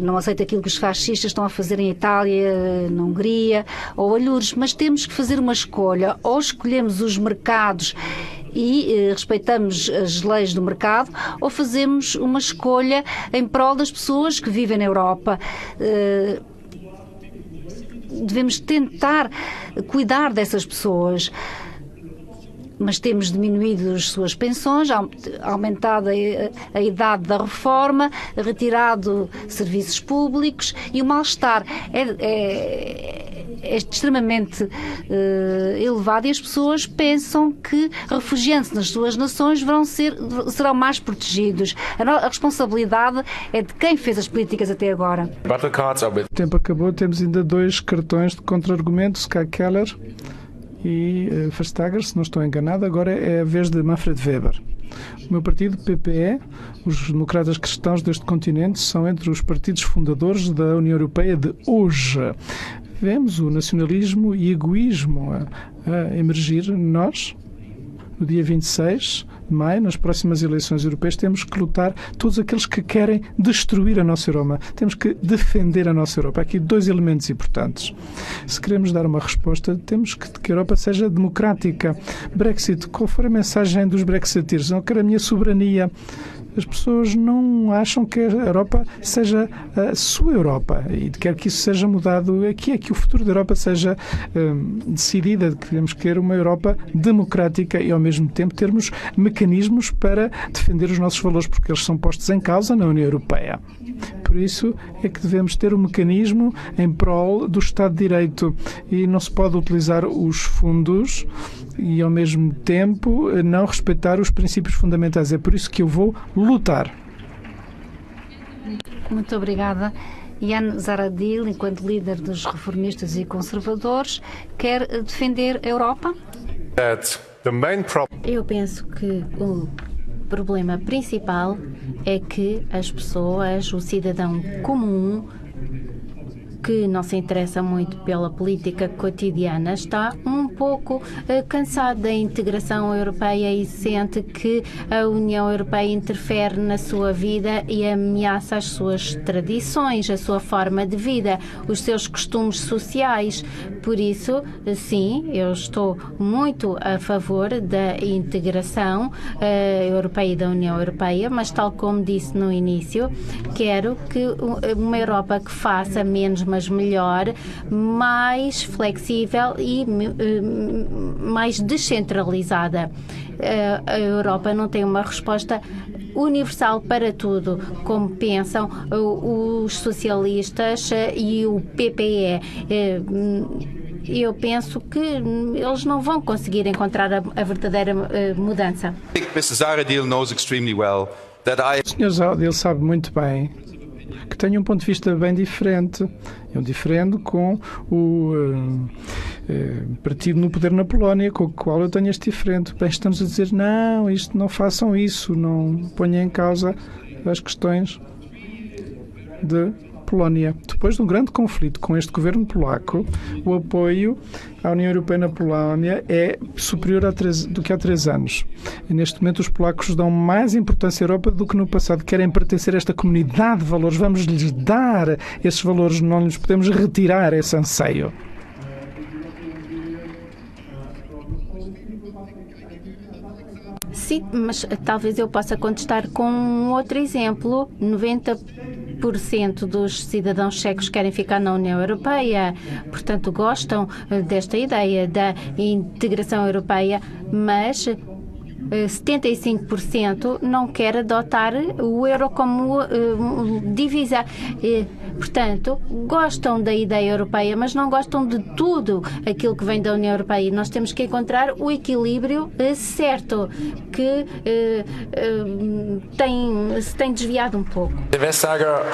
não aceito aquilo que os fascistas estão a fazer em Itália, na Hungria ou a Lourdes, mas temos que fazer uma escolha. Ou escolhemos os mercados e respeitamos as leis do mercado, ou fazemos uma escolha em prol das pessoas que vivem na Europa. Devemos tentar cuidar dessas pessoas, mas temos diminuído as suas pensões, aumentado a idade da reforma, retirado serviços públicos e o mal-estar é extremamente elevado e as pessoas pensam que, refugiando-se nas suas nações, serão mais protegidos. A responsabilidade é de quem fez as políticas até agora. O tempo acabou, temos ainda 2 cartões de contra-argumento, Ska Keller e Vestager, se não estou enganado. Agora é a vez de Manfred Weber. O meu partido, PPE, os democratas cristãos deste continente, são entre os partidos fundadores da União Europeia de hoje. Vemos o nacionalismo e egoísmo a emergir. Nós, no dia 26 de maio, nas próximas eleições europeias, temos que lutar todos aqueles que querem destruir a nossa Europa. Temos que defender a nossa Europa. Há aqui 2 elementos importantes. Se queremos dar uma resposta, temos que a Europa seja democrática. Brexit, qual for a mensagem dos brexiteers? Não quero a minha soberania. As pessoas não acham que a Europa seja a sua Europa e quer que isso seja mudado. Aqui é que o futuro da Europa seja decidida, que temos que ter uma Europa democrática e ao mesmo tempo termos mecanismos para defender os nossos valores, porque eles são postos em causa na União Europeia. Por isso é que devemos ter um mecanismo em prol do Estado de Direito e não se pode utilizar os fundos e ao mesmo tempo não respeitar os princípios fundamentais. É por isso que eu vou lutar. Muito obrigada. Jan Zahradil, enquanto líder dos reformistas e conservadores, quer defender a Europa? that the main problem Eu penso que o problema principal é que as pessoas, o cidadão comum, que não se interessa muito pela política cotidiana, está um pouco cansado da integração europeia e sente que a União Europeia interfere na sua vida e ameaça as suas tradições, a sua forma de vida, os seus costumes sociais. Por isso, sim, eu estou muito a favor da integração europeia e da União Europeia, mas tal como disse no início, quero que uma Europa que faça menos mas melhor, mais flexível e mais descentralizada. A Europa não tem uma resposta universal para tudo, como pensam os socialistas e o PPE. Eu penso que eles não vão conseguir encontrar a verdadeira mudança. Mr. Zahradil knows extremely well that O Sr. Zahradil sabe muito bem que tem um ponto de vista bem diferente. Eu diferendo com o partido no poder na Polónia, com o qual eu tenho este diferente. Bem, estamos a dizer, não, isto, não façam isso, não ponham em causa as questões de Polónia. Depois de um grande conflito com este governo polaco, o apoio à União Europeia na Polónia é superior do que há 3 anos. E neste momento os polacos dão mais importância à Europa do que no passado. Querem pertencer a esta comunidade de valores. Vamos lhes dar esses valores, não lhes podemos retirar esse anseio. Sim, mas talvez eu possa contestar com um outro exemplo. 90% dos cidadãos checos querem ficar na União Europeia, portanto gostam desta ideia da integração europeia, mas 75% não quer adotar o euro como divisa. Portanto, gostam da ideia europeia, mas não gostam de tudo aquilo que vem da União Europeia. Nós temos que encontrar o equilíbrio certo, que se tem desviado um pouco.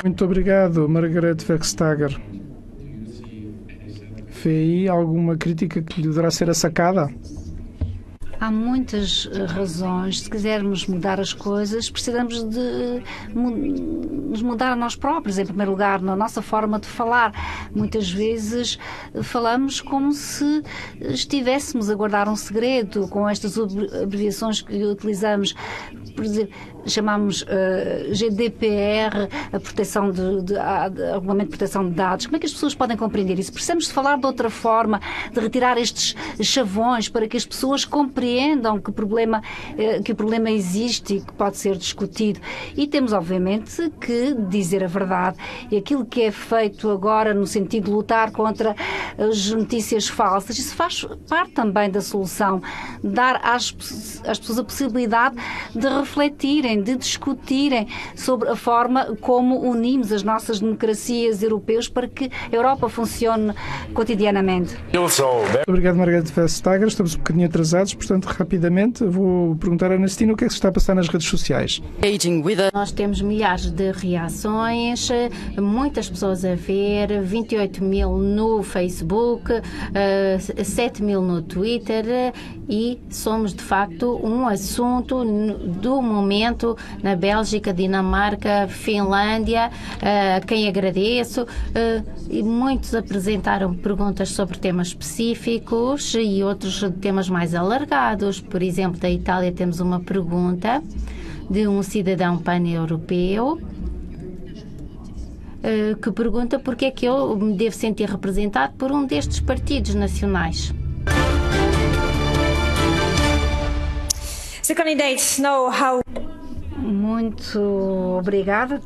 Muito obrigado, Margaret Vestager. Vê aí alguma crítica que lhe deverá ser assacada? Há muitas razões. Se quisermos mudar as coisas, precisamos de nos mudar a nós próprios, em primeiro lugar, na nossa forma de falar. Muitas vezes falamos como se estivéssemos a guardar um segredo, com estas abreviações que utilizamos. Por exemplo, chamamos GDPR, a proteção a regulamento de proteção de dados. Como é que as pessoas podem compreender isso? Precisamos de falar de outra forma, de retirar estes chavões para que as pessoas compreendam que o problema existe e que pode ser discutido. E temos, obviamente, que dizer a verdade. E aquilo que é feito agora no sentido de lutar contra as notícias falsas, isso faz parte também da solução. Dar às pessoas a possibilidade de refletirem, de discutirem sobre a forma como unimos as nossas democracias europeias para que a Europa funcione cotidianamente. Obrigado, Margaret Vestager. Estamos um bocadinho atrasados, portanto, rapidamente vou perguntar à Ernestina o que é que se está a passar nas redes sociais. Nós temos milhares de reações, muitas pessoas a ver, 28 mil no Facebook, 7 mil no Twitter, e somos de facto um assunto do momento na Bélgica, Dinamarca, Finlândia, a quem agradeço, e muitos apresentaram perguntas sobre temas específicos e outros temas mais alargados. Por exemplo, da Itália temos uma pergunta de um cidadão pan-europeu que pergunta porque é que eu me devo sentir representado por um destes partidos nacionais. The candidates know how. Muito obrigada.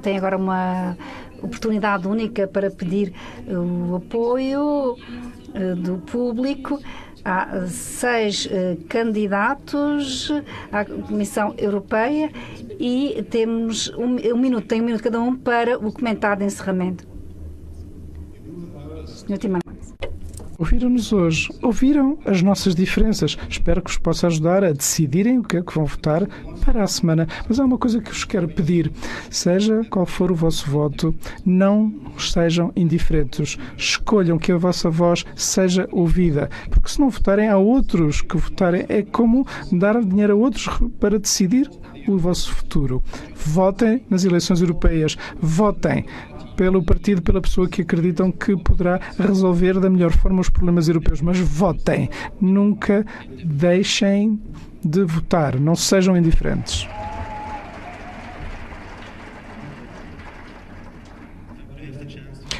Tem agora uma oportunidade única para pedir o apoio do público. Há 6 candidatos à Comissão Europeia e temos tem um minuto cada um para o comentário de encerramento. Sr. Timmermans. Ouviram-nos hoje, ouviram as nossas diferenças. Espero que vos possa ajudar a decidirem o que é que vão votar para a semana. Mas há uma coisa que vos quero pedir. Seja qual for o vosso voto, não sejam indiferentes. Escolham que a vossa voz seja ouvida. Porque se não votarem, há outros que votarem. É como dar dinheiro a outros para decidir o vosso futuro. Votem nas eleições europeias. Votem pelo partido, pela pessoa que acreditam que poderá resolver da melhor forma os problemas europeus. Mas votem. Nunca deixem de votar. Não sejam indiferentes.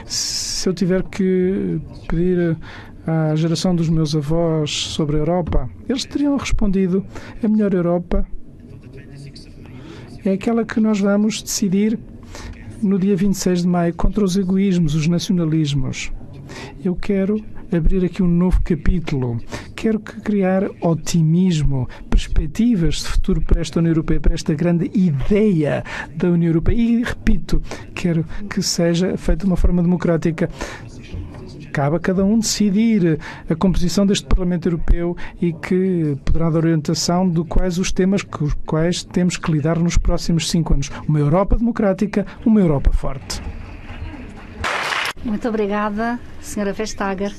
Se eu tiver que pedir à geração dos meus avós sobre a Europa, eles teriam respondido: a melhor Europa é aquela que nós vamos decidir no dia 26 de maio, contra os egoísmos, os nacionalismos. Eu quero abrir aqui um novo capítulo. Quero criar otimismo, perspectivas de futuro para esta União Europeia, para esta grande ideia da União Europeia. E, repito, quero que seja feito de uma forma democrática. Cabe a cada um decidir a composição deste Parlamento Europeu e que poderá dar orientação de quais os temas com os quais temos que lidar nos próximos 5 anos. Uma Europa democrática, uma Europa forte. Muito obrigada, Sra. Vestager.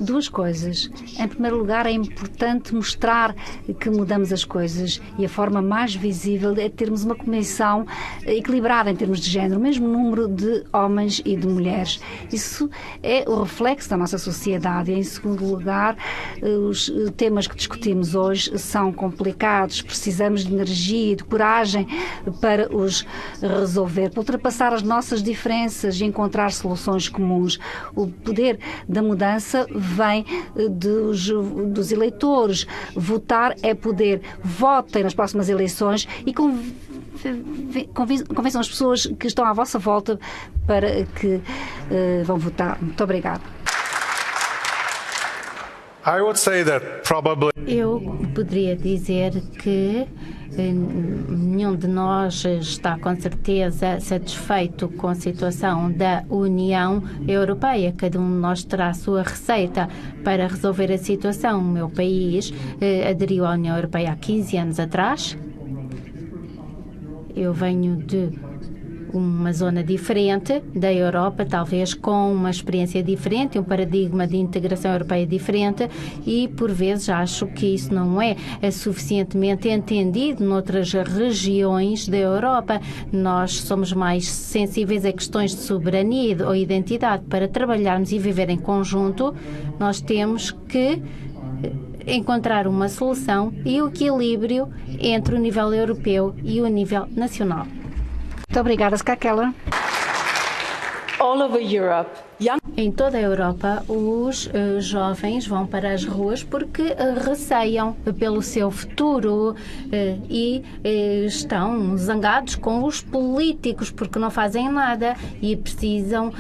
Duas coisas. Em primeiro lugar, é importante mostrar que mudamos as coisas e a forma mais visível é termos uma comissão equilibrada em termos de género, o mesmo número de homens e de mulheres. Isso é o reflexo da nossa sociedade. E, em segundo lugar, os temas que discutimos hoje são complicados. Precisamos de energia e de coragem para os resolver, para ultrapassar as nossas diferenças e encontrar soluções comuns. O poder da mudança vem dos eleitores. Votar é poder. Votem nas próximas eleições e convençam as pessoas que estão à vossa volta para que vão votar. Muito obrigada. Eu poderia dizer que nenhum de nós está com certeza satisfeito com a situação da União Europeia. Cada um de nós terá a sua receita para resolver a situação. O meu país aderiu à União Europeia há 15 anos atrás. Eu venho de uma zona diferente da Europa, talvez com uma experiência diferente, um paradigma de integração europeia diferente e, por vezes, acho que isso não é suficientemente entendido noutras regiões da Europa. Nós somos mais sensíveis a questões de soberania ou identidade. Para trabalharmos e viver em conjunto, nós temos que encontrar uma solução e o equilíbrio entre o nível europeu e o nível nacional. Muito obrigada, Ska Keller. All over Europe, Em toda a Europa, os jovens vão para as ruas porque receiam pelo seu futuro e estão zangados com os políticos porque não fazem nada e precisam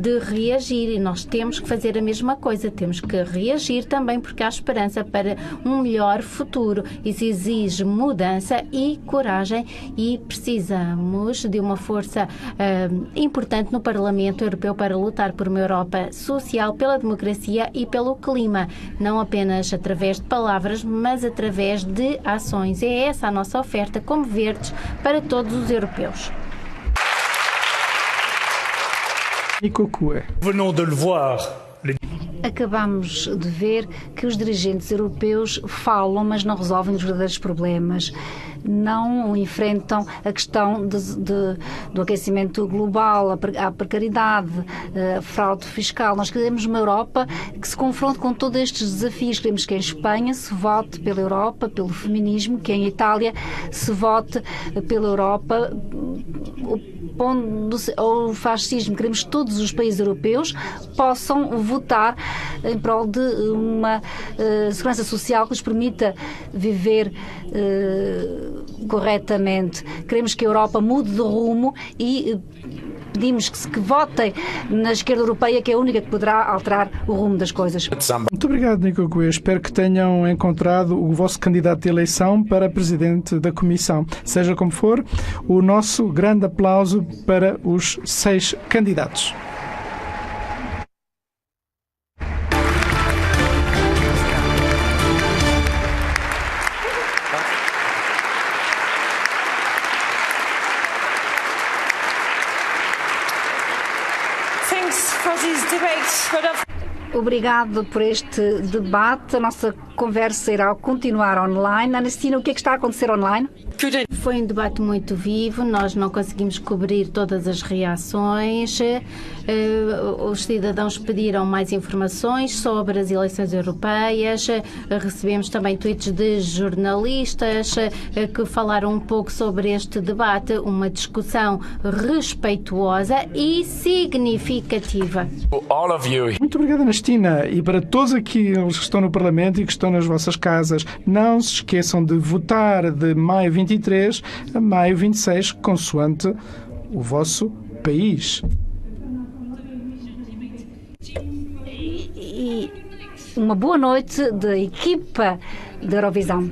de reagir. E nós temos que fazer a mesma coisa. Temos que reagir também porque há esperança para um melhor futuro. Isso exige mudança e coragem e precisamos de uma força importante no Parlamento Europeu para lutar por uma Europa social, pela democracia e pelo clima, não apenas através de palavras, mas através de ações. É essa a nossa oferta como verdes para todos os europeus. Acabamos de ver que os dirigentes europeus falam, mas não resolvem os verdadeiros problemas. Não enfrentam a questão do aquecimento global, a precariedade, a fraude fiscal. Nós queremos uma Europa que se confronte com todos estes desafios. Queremos que em Espanha se vote pela Europa, pelo feminismo, que em Itália se vote pela Europa, o fascismo. Queremos que todos os países europeus possam votar em prol de uma segurança social que lhes permita viver corretamente. Queremos que a Europa mude de rumo e pedimos que votem na esquerda europeia, que é a única que poderá alterar o rumo das coisas. Muito obrigado, Nico Cue. Espero que tenham encontrado o vosso candidato de eleição para presidente da Comissão. Seja como for, o nosso grande aplauso para os 6 candidatos. for this debate, but Obrigado por este debate. A nossa conversa irá continuar online. Anastina, o que é que está a acontecer online? Foi um debate muito vivo, nós não conseguimos cobrir todas as reações. Os cidadãos pediram mais informações sobre as eleições europeias. Recebemos também tweets de jornalistas que falaram um pouco sobre este debate, uma discussão respeituosa e significativa. Muito obrigado, Anastina. E para todos aqueles que estão no Parlamento e que estão nas vossas casas, não se esqueçam de votar de maio 23 a maio 26, consoante o vosso país. E uma boa noite da equipa da Eurovisão.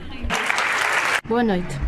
Boa noite.